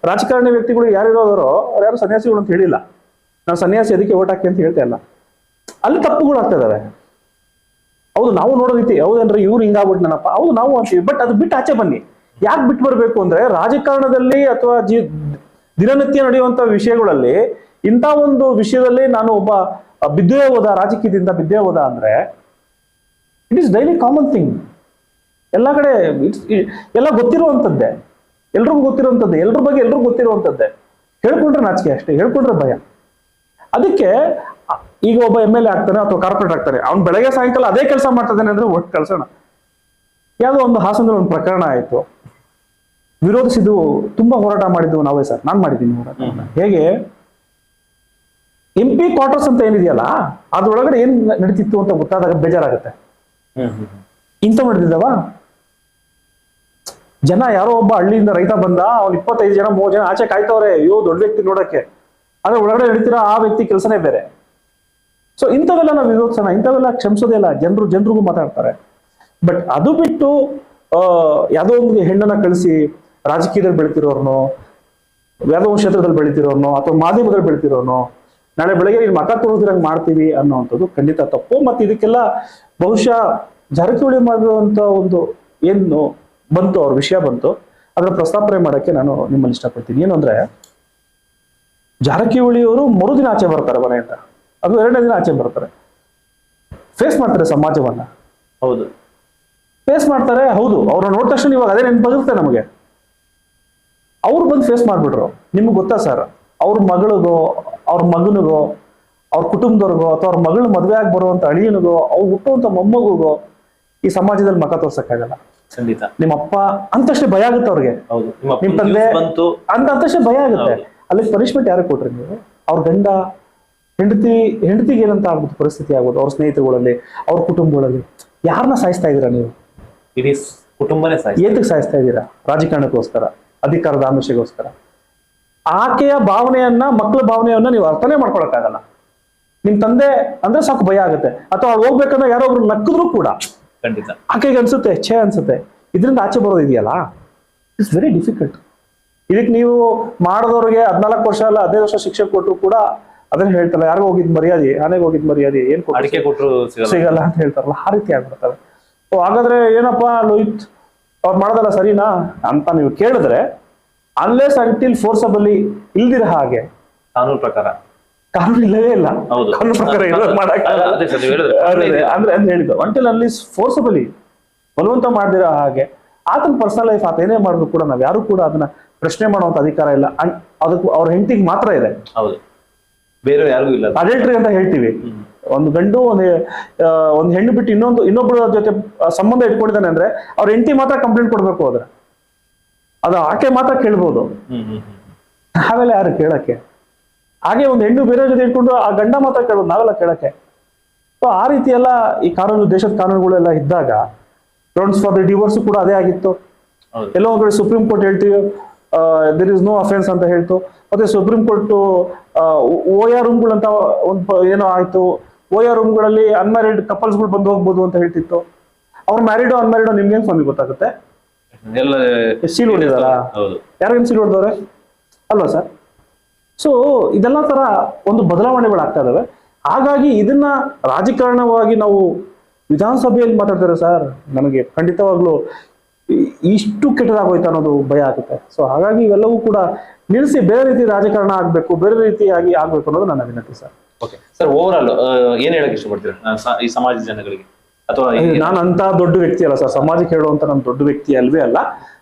ರಾಜಕಾರಣಿ ವ್ಯಕ್ತಿಗಳು ಯಾರಿರೋದರೋ ಅವ್ರು ಯಾರು ಸನ್ಯಾಸಿಗಳು ಅಂತ ಹೇಳಿಲ್ಲ. ನಾನು ಸನ್ಯಾಸಿ ಅದಕ್ಕೆ ಓಟ್ ಹಾಕಿ ಅಂತ ಹೇಳ್ತಾ ಇಲ್ಲ. ಅಲ್ಲಿ ತಪ್ಪುಗಳು ಆಗ್ತಾ ಇದಾವೆ. ಹೌದು, ನಾವು ನೋಡೋ ರೀತಿ ಹೌದೇನ್ರಿ, ಇವ್ರು ಹಿಂಗಾಗ್ಬಿಟ್ಟು ನನಪ್ಪ, ಹೌದು ನಾವು ಅಂತೀವಿ. ಬಟ್ ಅದು ಬಿಟ್ಟು ಆಚೆ ಬನ್ನಿ. ಯಾಕೆ ಬಿಟ್ಟು ಬರ್ಬೇಕು ಅಂದ್ರೆ, ರಾಜಕಾರಣದಲ್ಲಿ ಅಥವಾ ದಿನನಿತ್ಯ ನಡೆಯುವಂತ ವಿಷಯಗಳಲ್ಲಿ ಇಂಥ ಒಂದು ವಿಷಯದಲ್ಲಿ ನಾನು ಒಬ್ಬ ರಾಜಕೀಯದಿಂದ ಬಿದ್ದೇ ಹೋದ ಅಂದ್ರೆ it is daily common thing. ಎಲ್ಲ ಕಡೆ ಎಲ್ಲ ಗೊತ್ತಿರುವಂತದ್ದೇ, ಎಲ್ರಿಗೂ ಗೊತ್ತಿರುವಂತದ್ದೇ, ಎಲ್ರ ಬಗ್ಗೆ ಎಲ್ರಿಗೂ ಗೊತ್ತಿರುವಂತದ್ದೇ. ಹೇಳ್ಕೊಂಡ್ರೆ ನಾಚಿಕೆ ಅಷ್ಟೇ, ಹೇಳ್ಕೊಂಡ್ರೆ ಭಯ. ಅದಕ್ಕೆ ಈಗ ಒಬ್ಬ MLA ಆಗ್ತಾನೆ ಅಥವಾ ಕಾರ್ಪೊರೇಟ್ ಆಗ್ತಾನೆ, ಅವ್ನು ಬೆಳಗ್ಗೆ ಸಾಯಂಕಾಲ ಅದೇ ಕೆಲಸ ಮಾಡ್ತಾನೆ ಅಂದ್ರೆ ಒಟ್ಟು ಕಳ್ಸೋಣ. ಯಾವುದೋ ಒಂದು ಹಾಸನದಲ್ಲಿ ಒಂದು ಪ್ರಕರಣ ಆಯ್ತು, ವಿರೋಧಿಸಿದ್ದು ತುಂಬಾ ಹೋರಾಟ ಮಾಡಿದ್ದು ನಾವೇ ಸರ್, ನಾನು ಮಾಡಿದ್ದೀನಿ ಹೋರಾಟ. ಹೇಗೆ MP ಕ್ವಾರ್ಟರ್ಸ್ ಅಂತ ಏನಿದೆಯಲ್ಲ ಅದ್ರೊಳಗಡೆ ಏನ್ ನಡೀತಿತ್ತು ಅಂತ ಗೊತ್ತಾದಾಗ ಬೇಜಾರಾಗುತ್ತೆ. ಇಂಥ ನಡೆದಿದ್ದಾವ ಜನ, ಯಾರೋ ಒಬ್ಬ ಹಳ್ಳಿಯಿಂದ ರೈತ ಬಂದ, ಅವ್ನು 25 ಜನ 30 ಜನ ಆಚೆ ಕಾಯ್ತವ್ರೆ, ಅಯ್ಯೋ ದೊಡ್ಡ ವ್ಯಕ್ತಿ ನೋಡಕ್ಕೆ, ಆದ್ರೆ ಒಳಗಡೆ ನಡೀತಿರೋ ಆ ವ್ಯಕ್ತಿ ಕೆಲಸನೇ ಬೇರೆ. ಸೊ ಇಂಥವೆಲ್ಲ ನಾವು ವಿರೋಧಿಸೋಣ, ಇಂಥವೆಲ್ಲ ಕ್ಷಮಿಸೋದೇ ಇಲ್ಲ. ಜನರಿಗೂ ಮಾತಾಡ್ತಾರೆ. ಬಟ್ ಅದು ಬಿಟ್ಟು ಯಾವುದೋ ಒಂದು ಹೆಣ್ಣನ್ನ ಕಳಿಸಿ ರಾಜಕೀಯದಲ್ಲಿ ಬೆಳಿತಿರೋರ್ನೋ, ಯಾವುದೋ ಒಂದು ಕ್ಷೇತ್ರದಲ್ಲಿ ಬೆಳಿತಿರೋರ್ನೋ, ಅಥವಾ ಮಾಧ್ಯಮದಲ್ಲಿ ಬೆಳಿತಿರೋರ್ನೋ, ನಾಳೆ ಬೆಳಗ್ಗೆ ನೀನು ಮಕ ತೋರಿಸಿದಂಗೆ ಮಾಡ್ತೀವಿ ಅನ್ನೋವಂಥದ್ದು ಖಂಡಿತ ತಪ್ಪು. ಮತ್ತೆ ಇದಕ್ಕೆಲ್ಲ ಬಹುಶಃ ಜಾರಕಿಹೊಳಿ ಮಾಡಿರುವಂತ ಒಂದು ಏನು ಬಂತು, ಅವ್ರ ವಿಷಯ ಬಂತು, ಅದರ ಪ್ರಸ್ತಾಪನೆ ಮಾಡಕ್ಕೆ ನಾನು ನಿಮ್ಮಲ್ಲಿ ಇಷ್ಟಪಡ್ತೀನಿ. ಏನು ಅಂದ್ರೆ, ಜಾರಕಿಹೊಳಿ ಅವರು ಮರುದಿನ ಆಚೆ ಬರ್ತಾರೆ ಮನೆಯಿಂದ, ಅದು 2ನೇ ದಿನ ಆಚೆ ಬರ್ತಾರೆ, ಫೇಸ್ ಮಾಡ್ತಾರೆ ಸಮಾಜವನ್ನ. ಹೌದು, ಫೇಸ್ ಮಾಡ್ತಾರೆ. ಹೌದು, ಅವ್ರನ್ನ ನೋಡಿದ ತಕ್ಷಣ ಇವಾಗ ಅದೇ ನೆನಪಾಗಿರುತ್ತೆ ನಮಗೆ. ಅವ್ರು ಬಂದು ಫೇಸ್ ಮಾಡ್ಬಿಟ್ರು. ನಿಮ್ಗೆ ಗೊತ್ತಾ ಸರ್, ಅವ್ರ ಮಗಳಿಗೋ, ಅವ್ರ ಮಗನಿಗೋ, ಅವ್ರ ಕುಟುಂಬದವ್ರಿಗೋ, ಅಥವಾ ಅವ್ರ ಮಗಳು ಮದುವೆ ಆಗಿ ಬರುವಂತ ಅಳಿಯನಿಗೋ, ಅವ್ರು ಹುಟ್ಟುವಂತ ಮೊಮ್ಮಗುಗೋ ಈ ಸಮಾಜದಲ್ಲಿ ಮಕ ತೋರ್ಸಕ್ಕಾಗಲ್ಲ. ಖಂಡಿತ. ನಿಮ್ಮ ಅಪ್ಪ ಅಂತಷ್ಟೇ ಭಯ ಆಗುತ್ತೆ ಅವ್ರಿಗೆ. ನಿಮ್ ತಂದೆ ಅಂತ ಅಂತಷ್ಟೇ ಭಯ ಆಗುತ್ತೆ. ಅಲ್ಲಿ ಪನಿಷ್ಮೆಂಟ್ ಯಾರು ಕೊಟ್ರಿ ನೀವು? ಅವ್ರ ಗಂಡ ಹೆಂಡತಿಗೆ ಏನಂತ ಆಗ್ಬೋದು ಪರಿಸ್ಥಿತಿ ಆಗ್ಬೋದು, ಅವ್ರ ಸ್ನೇಹಿತರುಗಳಲ್ಲಿ, ಅವ್ರ ಕುಟುಂಬಗಳಲ್ಲಿ. ಯಾರನ್ನ ಸಾಯಿಸ್ತಾ ಇದೀರಾ ನೀವು? ಇಡೀ ಕುಟುಂಬನೇ ಏತಕ್ಕೆ ಸಾಯಿಸ್ತಾ ಇದ್ದೀರಾ? ರಾಜಕಾರಣಕ್ಕೋಸ್ಕರ, ಅಧಿಕಾರದ ಆಮಿಷಗೋಸ್ಕರ. ಆಕೆಯ ಭಾವನೆಯನ್ನ, ಮಕ್ಕಳ ಭಾವನೆಯನ್ನ ನೀವು ಅರ್ಥನೇ ಮಾಡ್ಕೊಳಕ್ಕಾಗಲ್ಲ. ನಿಮ್ ತಂದೆ ಅಂದ್ರೆ ಸಾಕು ಭಯ ಆಗುತ್ತೆ. ಅಥವಾ ಅವ್ರು ಹೋಗ್ಬೇಕಂದ್ರೆ ಯಾರೋ ಒಬ್ರು ನಕ್ಕಿದ್ರು ಕೂಡ ಖಂಡಿತ ಆಕೆಗೆ ಅನ್ಸುತ್ತೆ, ಅನ್ಸುತ್ತೆ. ಇದರಿಂದ ಆಚೆ ಬರೋದಿದೆಯಲ್ಲ, ಇಟ್ಸ್ ವೆರಿ ಡಿಫಿಕಲ್ಟ್. ಇದಕ್ಕೆ ನೀವು ಮಾಡಿದವ್ರಿಗೆ 14 ವರ್ಷ ಅಲ್ಲ 15 ವರ್ಷ ಶಿಕ್ಷೆ ಕೊಟ್ಟರು ಕೂಡ ಅದನ್ನ ಹೇಳ್ತಾರಲ್ಲ, ಯಾರಿಗೂ ಹೋಗಿದ್ ಮರ್ಯಾದೆ, ಆನೆಗೆ ಹೋಗಿದ್ ಮರ್ಯಾದೆ ಏನ್ ಅಡಿಕೆ ಕೊಟ್ಟರು ಸಿಗಲ್ಲ ಅಂತ ಹೇಳ್ತಾರಲ್ಲ, ಆ ರೀತಿ ಆಗ್ಬಿಡ್ತಾರೆ. ಹಾಗಾದ್ರೆ ಏನಪ್ಪಾ ಲೋಹಿತ್ ಅವ್ರು ಮಾಡೋದಲ್ಲ ಸರಿನಾ ಅಂತ ನೀವು ಕೇಳಿದ್ರೆ, ಅನ್ಲೆಸ್ ಅಂಟಿಲ್ ಫೋರ್ಸಬಲಿ ಇಲ್ದಿರ ಹಾಗೆ ಕಾನೂನು ಪ್ರಕಾರ, ಕಾನೂನು ಇಲ್ಲವೇ ಇಲ್ಲ. ಕಾನೂನು ಪ್ರಕಾರ ಅಂದ್ರೆ ಹೇಳಿದ್ದು ಅಂಟಿಲ್ ಅನ್ಲಿಸ್ ಫೋರ್ಸಬಲಿ ಬಲವಂತ ಮಾಡ್ದಿರೋ ಹಾಗೆ ಆತನ ಪರ್ಸನಲ್ ಲೈಫ್ ಆತ ಏನೇ ಮಾಡಿದ್ರು ಕೂಡ ನಾವ್ ಯಾರು ಕೂಡ ಅದನ್ನ ಪ್ರಶ್ನೆ ಮಾಡುವಂತ ಅಧಿಕಾರ ಇಲ್ಲ. ಅದಕ್ಕೂ ಅವ್ರ ಹೆಂಡತಿಗೆ ಮಾತ್ರ ಇದೆ. ಹೌದು, ಬೇರೆ ಯಾರಿಗೂ ಇಲ್ಲ. ಅಡಲ್ಟ್ರಿ ಅಂತ ಹೇಳ್ತೀವಿ. ಒಂದು ಗಂಡು ಒಂದು ಹೆಣ್ಣು ಬಿಟ್ಟು ಇನ್ನೊಬ್ಬರ ಜೊತೆ ಸಂಬಂಧ ಇಟ್ಕೊಂಡಿದ್ದಾನೆ ಅಂದ್ರೆ ಅವ್ರ ಹೆಂಡತಿ ಮಾತ್ರ ಕಂಪ್ಲೇಂಟ್ ಕೊಡ್ಬೇಕು. ಅದು ಆಕೆ ಮಾತ್ರ ಕೇಳ್ಬೋದು, ನಾವೆಲ್ಲ ಯಾರು ಕೇಳಕ್ಕೆ? ಹಾಗೆ ಒಂದು ಹೆಣ್ಣು ಬೇರೆ ಜೊತೆ ಇಟ್ಕೊಂಡು ಆ ಗಂಡ ಮಾತ್ರ ಕೇಳೋದು, ನಾವೆಲ್ಲ ಕೇಳಕ್ಕೆ. ಸೊ ಆ ರೀತಿ ಎಲ್ಲ ಈ ಕಾನೂನು, ದೇಶದ ಕಾನೂನುಗಳೆಲ್ಲ ಇದ್ದಾಗ ಗ್ರೌಂಡ್ಸ್ ಫಾರ್ ದಿ ಡಿವೋರ್ಸ್ ಕೂಡ ಅದೇ ಆಗಿತ್ತು. ಎಲ್ಲೋ ಒಂದ್ ಕಡೆ ಸುಪ್ರೀಂ ಕೋರ್ಟ್ ಹೇಳ್ತೀವಿ ದೇರ್ ಇಸ್ ನೋ ಅಫೆನ್ಸ್ ಅಂತ ಹೇಳ್ತು. ಮತ್ತೆ ಸುಪ್ರೀಂ ಕೋರ್ಟ್ ಓಯಾ ರೂಮ್ಗಳಂತ ಒಂದು ಏನೋ ಆಯ್ತು, ಓಯಾ ರೂಮ್ಗಳಲ್ಲಿ ಅನ್ಮ್ಯಾರಿಡ್ ಕಪಲ್ಸ್ಗಳು ಬಂದು ಹೋಗ್ಬೋದು ಅಂತ ಹೇಳ್ತಿತ್ತು. ಅವ್ರು ಮ್ಯಾರಿಡೋ ಅನ್ಮ್ಯಾರಿಡೋ ನಿಮ್ಗೆ ಸ್ವಾಮಿ ಗೊತ್ತಾಗುತ್ತೆ? ಸೀಲ್ ಹೊಡಿದಾರ? ಯಾರಿಗೇನು ಸೀಲ್ ಹೊಡೆದವ್ರೆ ಅಲ್ವಾ ಸರ್? ಸೊ ಇದೆಲ್ಲ ತರ ಒಂದು ಬದಲಾವಣೆಗಳು ಆಗ್ತಾ ಇದಾವೆ. ಹಾಗಾಗಿ ಇದನ್ನ ರಾಜಕಾರಣವಾಗಿ ನಾವು ವಿಧಾನಸಭೆಯಲ್ಲಿ ಮಾತಾಡ್ತಾರೆ ಸರ್, ನನಗೆ ಖಂಡಿತವಾಗ್ಲೂ ಇಷ್ಟು ಕೆಟ್ಟದಾಗೋಯ್ತು ಅನ್ನೋದು ಭಯ ಆಗುತ್ತೆ. ಸೊ ಹಾಗಾಗಿ ಇವೆಲ್ಲವೂ ಕೂಡ ನಿಲ್ಲಿಸಿ ಬೇರೆ ರೀತಿ ರಾಜಕಾರಣ ಆಗ್ಬೇಕು, ಬೇರೆ ರೀತಿಯಾಗಿ ಆಗ್ಬೇಕು ಅನ್ನೋದು ನನ್ನ ವಿನಂತಿ sir. Okay sir, over all ಏನ್ ಹೇಳಕ್ ಇಷ್ಟಪಡ್ತೀರಾ ಈ ಸಮಾಜದ ಜನಗಳಿಗೆ? ಅಥವಾ ನಾನು ಅಂತ ದೊಡ್ಡ ವ್ಯಕ್ತಿ ಅಲ್ಲ ಸರ್, ಸಮಾಜಕ್ಕೆ ಹೇಳುವಂತ ನಾನು ದೊಡ್ಡ ವ್ಯಕ್ತಿ ಅಲ್ವೇ ಅಲ್ಲ.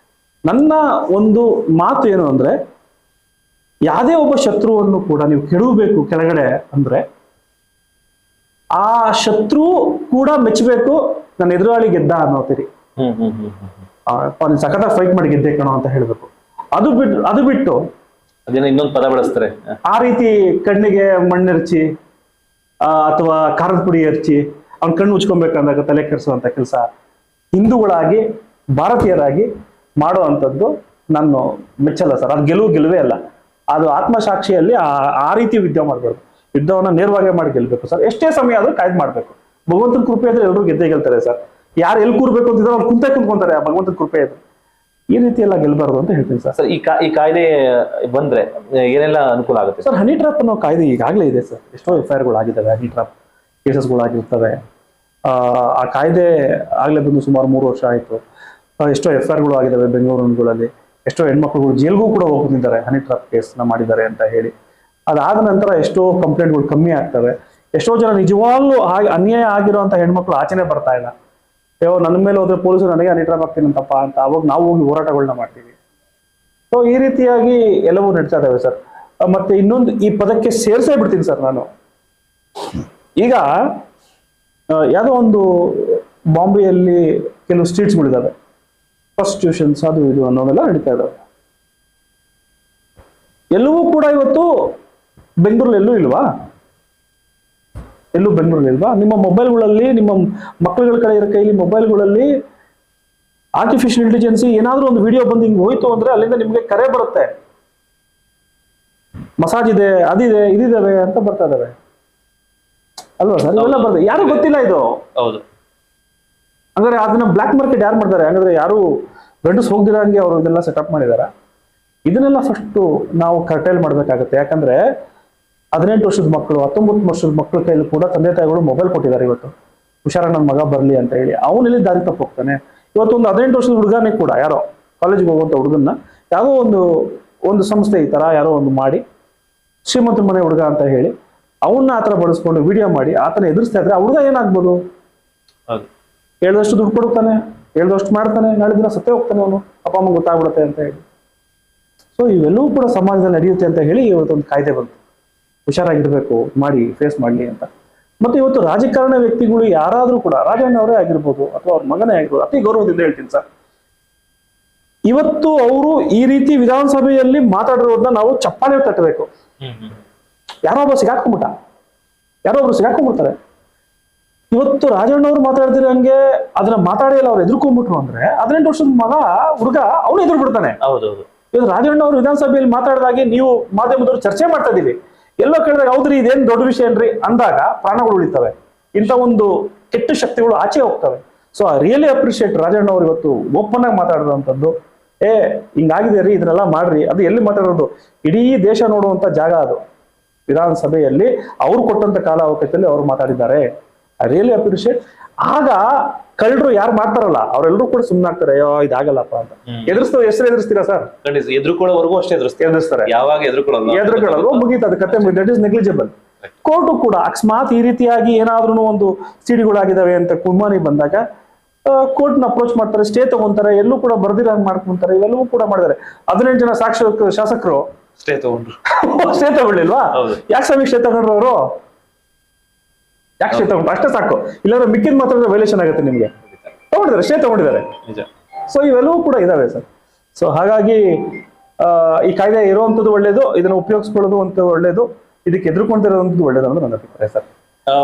ನನ್ನ ಒಂದು ಮಾತು ಏನು ಅಂದ್ರೆ, ಯಾವುದೇ ಒಬ್ಬ ಶತ್ರುವನ್ನು ಕೂಡ ನೀವು ಕೆಡವಬೇಕು ಕೆಳಗಡೆ ಅಂದ್ರೆ ಆ ಶತ್ರು ಕೂಡ ಮೆಚ್ಚಬೇಕು, ನನ್ನ ಎದುರಾಳಿ ಗೆದ್ದ ಅನ್ನೋತೀರಿ, ಸಖತ್ ಫೈಟ್ ಮಾಡಿ ಗೆದ್ದೆ ಕಣೋ ಅಂತ ಹೇಳ್ಬೇಕು. ಅದು ಬಿಟ್ಟು ಅದೇನೋ ಇನ್ನೊಂದು ಪದ ಬಳಸ್ತಾರೆ, ಆ ರೀತಿ ಕಣ್ಣಿಗೆ ಮಣ್ಣೆರ್ಚಿ ಅಥವಾ ಖಾರದ ಪುಡಿ ಎರಚಿ ಅವ್ನ ಕಣ್ಣು ಮುಚ್ಕೊಬೇಕಂದಾಗ ತಲೆ ಕೆಡಿಸುವಂತ ಕೆಲಸ ಹಿಂದೂಗಳಾಗಿ ಭಾರತೀಯರಾಗಿ ಮಾಡುವಂಥದ್ದು ನಾನು ಮೆಚ್ಚಲ್ಲ ಸರ್. ಅದು ಗೆಲುವೇ ಅಲ್ಲ. ಅದು ಆತ್ಮಸಾಕ್ಷಿಯಲ್ಲಿ ಆ ರೀತಿ ಯುದ್ಧ ಮಾಡಬಾರ್ದು. ಯುದ್ಧವನ್ನ ನೇರವಾಗಿ ಮಾಡಿ ಗೆಲ್ಬೇಕು ಸರ್. ಎಷ್ಟೇ ಸಮಯ ಆದ್ರೂ ಕಾಯ್ದು ಮಾಡ್ಬೇಕು. ಭಗವಂತನ ಕೃಪೆ ಇದ್ರೆ ಎಲ್ಲರೂ ಗೆದ್ದೇ ಗೆಲ್ತಾರೆ ಸರ್. ಯಾರು ಎಲ್ಲಿ ಕೂರ್ಬೇಕು ಅಂತಿದ್ರೆ ಅವ್ರು ಕುಂತ್ಕೊಂತಾರೆ, ಆ ಭಗವಂತನ ಕೃಪೆ ಇದ್ರೆ. ಈ ರೀತಿ ಎಲ್ಲ ಗೆಲ್ಬಾರ್ದು ಅಂತ ಹೇಳ್ತೀನಿ ಸರ್. ಸರ್, ಈ ಕಾಯ್ದೆ ಬಂದ್ರೆ ಏನೆಲ್ಲ ಅನುಕೂಲ ಆಗುತ್ತೆ ಸರ್? ಹನಿ ಟ್ರಾಪ್ ಅನ್ನೋ ಕಾಯ್ದೆ ಈಗಾಗಲೇ ಇದೆ ಸರ್. ಎಷ್ಟೋ FIR ಆಗಿದ್ದಾವೆ, ಹನಿ ಟ್ರಾಪ್ ಕೇಸಸ್ಗಳಾಗಿರ್ತವೆ. ಆ ಕಾಯ್ದೆ ಆಗ್ಲೇ ಬಂದು ಸುಮಾರು 3 ವರ್ಷ ಆಯ್ತು. ಎಷ್ಟೋ FIR ಆಗಿದ್ದಾವೆ ಬೆಂಗಳೂರುಗಳಲ್ಲಿ. ಎಷ್ಟೋ ಹೆಣ್ಮಕ್ಳುಗಳು ಜೈಲ್ಗೂ ಕೂಡ ಹೋಗ್ತಿದ್ದಾರೆ ಹನಿ ಟ್ರಾಪ್ ಕೇಸ್ನ ಮಾಡಿದ್ದಾರೆ ಅಂತ ಹೇಳಿ. ಅದಾದ ನಂತರ ಎಷ್ಟೋ ಕಂಪ್ಲೇಂಟ್ಗಳು ಕಮ್ಮಿ ಆಗ್ತವೆ. ಎಷ್ಟೋ ಜನ ನಿಜವಾಗ್ಲೂ ಅನ್ಯಾಯ ಆಗಿರುವಂತ ಹೆಣ್ಮಕ್ಳು ಆಚೆನೆ ಬರ್ತಾ ಇಲ್ಲ. ನನ್ನ ಮೇಲೆ ಹೋದ್ರೆ ಪೊಲೀಸರು ನನಗೆ ಹನಿ ಟ್ರಾಪ್ ಆಗ್ತೀನಂತಪ್ಪ ಅಂತ ಅವಾಗ ನಾವು ಹೋಗಿ ಹೋರಾಟಗಳನ್ನ ಮಾಡ್ತೀವಿ. ಸೊ ಈ ರೀತಿಯಾಗಿ ಎಲ್ಲವೂ ನಡೀತಾ ಇದಾವೆ ಸರ್. ಮತ್ತೆ ಇನ್ನೊಂದು ಈ ಪದಕ್ಕೆ ಸೇರ್ಸೇ ಬಿಡ್ತೀನಿ ಸರ್ ನಾನು. ಈಗ ಯಾವುದೋ ಒಂದು ಬಾಂಬೆಯಲ್ಲಿ ಕೆಲವು ಸ್ಟ್ರೀಟ್ಸ್ಗಳಿದ್ದಾವೆ, ಪ್ರಾಸ್ಟಿಟ್ಯೂಷನ್ಸ್ ಅದು ಇದು ಅನ್ನೋದೆಲ್ಲ ನಡೀತಾ ಇದಾವೆ. ಎಲ್ಲವೂ ಕೂಡ ಇವತ್ತು ಬೆಂಗಳೂರಲ್ಲಿ ಎಲ್ಲೂ ಇಲ್ವಾ? ಎಲ್ಲೂ ಬೆಂಗಳೂರಲ್ಲಿ ಇಲ್ವಾ? ನಿಮ್ಮ ಮೊಬೈಲ್ಗಳಲ್ಲಿ, ನಿಮ್ಮ ಮಕ್ಕಳುಗಳ ಕಡೆ ಇರೋ ಕೈಲಿ ಮೊಬೈಲ್ಗಳಲ್ಲಿ ಆರ್ಟಿಫಿಷಿಯಲ್ ಇಂಟೆಲಿಜೆನ್ಸಿ ಏನಾದ್ರೂ ಒಂದು ವಿಡಿಯೋ ಬಂದು ಹಿಂಗೆ ಹೋಯ್ತು ಅಂದ್ರೆ ಅಲ್ಲಿಂದ ನಿಮ್ಗೆ ಕರೆ ಬರುತ್ತೆ, ಮಸಾಜ್ ಇದೆ, ಅದಿದೆ, ಇದಿದಾವೆ ಅಂತ ಬರ್ತಾ ಇದಾವೆ ಅಲ್ವಾ ಸರ್? ಇವೆಲ್ಲ ಬರ್ತದೆ, ಯಾರು ಗೊತ್ತಿಲ್ಲ ಇದು. ಹೌದು. ಹಂಗಾರೆ ಅದನ್ನ ಬ್ಲಾಕ್ ಮಾರ್ಕೆಟ್ ಯಾರು ಮಾಡ್ತಾರೆ? ಹಂಗಾದ್ರೆ ಯಾರು ಗಂಡಸ್ ಹೋಗ್ದಿರಂಗೆ ಅವರು ಇದೆಲ್ಲ ಸೆಟಪ್ ಮಾಡಿದಾರ? ಇದನ್ನೆಲ್ಲ ಫಸ್ಟ್ ನಾವು ಕರ್ಟೈಲ್ ಮಾಡ್ಬೇಕಾಗತ್ತೆ. ಯಾಕಂದ್ರೆ 18 ವರ್ಷದ ಮಕ್ಕಳು, 19 ವರ್ಷದ ಮಕ್ಕಳ ಕೈಲಿ ಕೂಡ ತಂದೆ ತಾಯಿಗಳು ಮೊಬೈಲ್ ಕೊಟ್ಟಿದ್ದಾರೆ ಇವತ್ತು. ಹುಷಾರಾಗಿ ನನ್ನ ಮಗ ಬರ್ಲಿ ಅಂತ ಹೇಳಿ ಅವನಲ್ಲಿ ದಾರಿ ತಪ್ಪು ಹೋಗ್ತಾನೆ. ಇವತ್ತು ಒಂದು 18 ವರ್ಷದ ಹುಡುಗನೇ ಕೂಡ, ಯಾರೋ ಕಾಲೇಜ್ಗೆ ಹೋಗುವಂತ ಹುಡುಗನ್ನ ಯಾವುದೋ ಒಂದು ಸಂಸ್ಥೆ ಈ ತರ ಯಾರೋ ಒಂದು ಮಾಡಿ ಶ್ರೀಮಂತ ಮನೆ ಹುಡುಗ ಅಂತ ಹೇಳಿ ಅವನ್ನ ಆತರ ಬಳಸ್ಕೊಂಡು ವಿಡಿಯೋ ಮಾಡಿ ಆತನ ಎದುರಿಸ್ತಾ ಇದ್ರೆ ಆ ಹುಡುಗ ಏನಾಗ್ಬೋದು? ಹೇಳ್ದಷ್ಟು ದುಡ್ಡು ಕೊಡ್ತಾನೆ, ಹೇಳ್ದಷ್ಟು ಮಾಡ್ತಾನೆ, ನಾಳೆ ದಿನ ಸತ್ತೇ ಹೋಗ್ತಾನೆ ಅವನು, ಅಪ್ಪ ಅಮ್ಮ ಗೊತ್ತಾಗ್ಬಿಡುತ್ತೆ ಅಂತ ಹೇಳಿ. ಸೊ ಇವೆಲ್ಲವೂ ಕೂಡ ಸಮಾಜದಲ್ಲಿ ನಡೆಯುತ್ತೆ ಅಂತ ಹೇಳಿ ಇವತ್ತೊಂದು ಕಾಯ್ದೆ ಬಂತು, ಹುಷಾರಾಗಿರ್ಬೇಕು, ಮಾಡಿ ಫೇಸ್ ಮಾಡಲಿ ಅಂತ. ಮತ್ತೆ ಇವತ್ತು ರಾಜಕಾರಣ ವ್ಯಕ್ತಿಗಳು ಯಾರಾದ್ರೂ ಕೂಡ, ರಾಜಣ್ಣ ಅವರೇ ಆಗಿರ್ಬೋದು ಅಥವಾ ಅವ್ರ ಮಗನೇ ಆಗಿರ್ಬೋದು, ಅತಿ ಗೌರವದಿಂದ ಹೇಳ್ತೀನಿ ಸರ್, ಇವತ್ತು ಅವರು ಈ ರೀತಿ ವಿಧಾನಸಭೆಯಲ್ಲಿ ಮಾತಾಡಿರೋದನ್ನ ನಾವು ಚಪ್ಪಾಳೆ ತಟ್ಟಬೇಕು. ಯಾರೋ ಒಬ್ಬ ಸಿಗಾಕೊಂಡ್ಬಿಟ್ಟ, ಯಾರೋ ಒಬ್ರು ಸಿಗಾಕೊಂಡ್ಬಿಡ್ತಾರೆ. ಇವತ್ತು ರಾಜಣ್ಣ ಅವ್ರು ಮಾತಾಡ್ತಿರೋ ಹಂಗೆ ಅದನ್ನ ಮಾತಾಡಿ ಅವ್ರು ಎದುರ್ಕೊಂಡ್ಬಿಟ್ರು ಅಂದ್ರೆ 18 ವರ್ಷದ ಮಗ ಹುಡುಗ ಅವನು ಎದುರು ಬಿಡ್ತಾನೆ. ಇವತ್ತು ರಾಜಣ್ಣ ಅವರು ವಿಧಾನಸಭೆಯಲ್ಲಿ ಮಾತಾಡಿದಾಗೆ ನೀವು ಮಾಧ್ಯಮದವರು ಚರ್ಚೆ ಮಾಡ್ತಾ ಇದೀವಿ, ಎಲ್ಲೋ ಕೇಳಿದಾಗ ಹೌದ್ರಿ ಇದೇನ್ ದೊಡ್ಡ ವಿಷಯ ಏನ್ರಿ ಅಂದಾಗ ಪ್ರಾಣಗಳು ಉಳಿತವೆ, ಇಂಥ ಒಂದು ಕೆಟ್ಟ ಶಕ್ತಿಗಳು ಆಚೆ ಹೋಗ್ತವೆ. So I really appreciate Rajanna ಅವರು ಇವತ್ತು ಓಪನ್ ಆಗಿ ಮಾತಾಡಿದಂಥದ್ದು. ಹಿಂಗಾಗಿದೆ ರೀ, ಇದನ್ನೆಲ್ಲ ಮಾಡ್ರಿ. ಅದು ಎಲ್ಲಿ ಮಾತಾಡೋದು? ಇಡೀ ದೇಶ ನೋಡುವಂತ ಜಾಗ ಅದು, ವಿಧಾನಸಭೆಯಲ್ಲಿ ಅವ್ರು ಕೊಟ್ಟಂತ ಕಾಲಾವಕಾಶದಲ್ಲಿ ಅವ್ರು ಮಾತಾಡಿದ್ದಾರೆ. I really appreciate. ಆಗ ಕಳ್ಳರು ಯಾರು ಮಾಡ್ತಾರಲ್ಲ ಅವರೆಲ್ಲರೂ ಕೂಡ ಸುಮ್ಮನಾಗ್ತಾರೆ, ಅಯ್ಯೋ ಇದಾಗಲ್ಲಪ್ಪ ಅಂತ. ಎದುರಿಸ್ತಾರೆ, ಹೆಸರು ಎದುರಿಸ್ತೀರಾ ಸರ್? ಎದುರುಕೊಳ್ಳೋವರೆಗೂ ಅಷ್ಟೇ ಎದುರಿಸ್ತಾರೆ. ಯಾವಾಗ ಎದುರುಕೊಳ್ಳೋದು ಮುಗೀತು, ಅದು ಕತೆ, ದಟ್ ಇಸ್ ನೆಗ್ಲಿಜಿಬಲ್. ಕೋರ್ಟು ಕೂಡ ಅಕಸ್ಮಾತ್ ಈ ರೀತಿಯಾಗಿ ಏನಾದ್ರೂ ಒಂದು ಸಿಡಿಗಳಾಗಿದ್ದಾವೆ ಅಂತ ಕುಮಾನಿ ಬಂದಾಗ ಕೋರ್ಟ್ನ ಅಪ್ರೋಚ್ ಮಾಡ್ತಾರೆ, ಸ್ಟೇ ತಗೊಂತಾರೆ, ಎಲ್ಲೂ ಕೂಡ ಬರ್ದಿರ ಮಾಡ್ಕೊಂತಾರೆ. ಇವೆಲ್ಲವೂ ಕೂಡ ಮಾಡಿದ್ದಾರೆ. 18 ಜನ ಶಾಸಕರು ಸ್ಟೇ ತಗೊಂಡ್ರು. ಸ್ಟೇ ತಗೊಳ್ಳಿಲ್ವಾ? ಯಾಕೆ ಸ್ವಾಮಿ ಸ್ಟೇ ತಗೊಂಡ್ರು ಅವರು? ಯಾಕೆ ಸ್ಟೇ ತಗೊಂಡ್ರು? ಅಷ್ಟೇ ಸಾಕು, ಇಲ್ಲಾಂದ್ರೆ ಮಿಕ್ಕಿದ ಮಾತ್ರ ವೈಲೇಷನ್ ಆಗುತ್ತೆ ನಿಮ್ಗೆ. ತಗೊಂಡಿದ್ದಾರೆ, ಸ್ಟೇ ತಗೊಂಡಿದ್ದಾರೆ. ಸೊ ಇವೆಲ್ಲವೂ ಕೂಡ ಇದಾವೆ ಸರ್. ಸೊ ಹಾಗಾಗಿ ಈ ಕಾಯ್ದೆ ಇರುವಂತದ್ದು ಒಳ್ಳೇದು, ಇದನ್ನ ಉಪಯೋಗಿಸ್ಕೊಳ್ಳೋದು ಅಂತ ಒಳ್ಳೇದು, ಇದಕ್ಕೆ ಎದುರುಕೊಂತಿರೋದಂಥದ್ದು ಒಳ್ಳೇದು ಅನ್ನೋದು ನನ್ನ ಅಭಿಪ್ರಾಯ ಸರ್.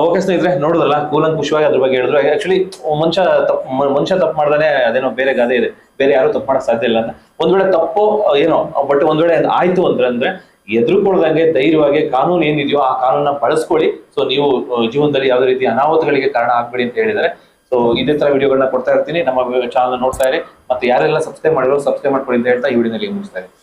ಓಕೆ ಸ್ನೇಹಿತರೆ, ನೋಡುದಲ್ಲ ಕೂಲಂಕುಷವಾಗಿ ಅದ್ರ ಬಗ್ಗೆ ಹೇಳಿದ್ರು. ಆಕ್ಚುಲಿ ಮನುಷ್ಯ ತಪ್ಪು ಮಾಡ್ದಾನೆ, ಅದೇನೋ ಬೇರೆ ಗಾದೆ ಇದೆ, ಬೇರೆ ಯಾರು ತಪ್ಪು ಮಾಡಕ್ ಸಾಧ್ಯ ಇಲ್ಲ ಅಂತ. ಒಂದ್ ವೇಳೆ ತಪ್ಪು ಏನೋ, ಬಟ್ ಒಂದ್ ವೇಳೆ ಆಯ್ತು ಅಂದ್ರೆ ಎದುರುಕೊಳ್ದಂಗೆ ಧೈರ್ಯವಾಗಿ ಕಾನೂನು ಏನಿದೆಯೋ ಆ ಕಾನೂನನ್ನ ಬಳಸ್ಕೊಳ್ಳಿ. ಸೊ ನೀವು ಜೀವನದಲ್ಲಿ ಯಾವುದೇ ರೀತಿ ಅನಾಹುತಗಳಿಗೆ ಕಾರಣ ಆಗ್ಬೇಡಿ ಅಂತ ಹೇಳಿದ್ದಾರೆ. ಸೊ ಇದೇ ತರ ವಿಡಿಯೋಗಳನ್ನ ಕೊಡ್ತಾ ಇರ್ತೀನಿ. ನಮ್ಮ ಚಾನಲ್ ನೋಡ್ತಾ ಇರಿ. ಮತ್ತೆ ಯಾರೆಲ್ಲ ಸಬ್ಸ್ಕ್ರೈಬ್ ಮಾಡಿರೋ ಸಬ್ಸ್ಕ್ರೈಬ್ ಮಾಡ್ಕೊಳ್ಳಿ ಅಂತ ಹೇಳ್ತಾ ಈ ವಿಡಿಯೋನಲ್ಲಿ ಮುಗಿಸ್ತಾ ಇದ್ದೀನಿ.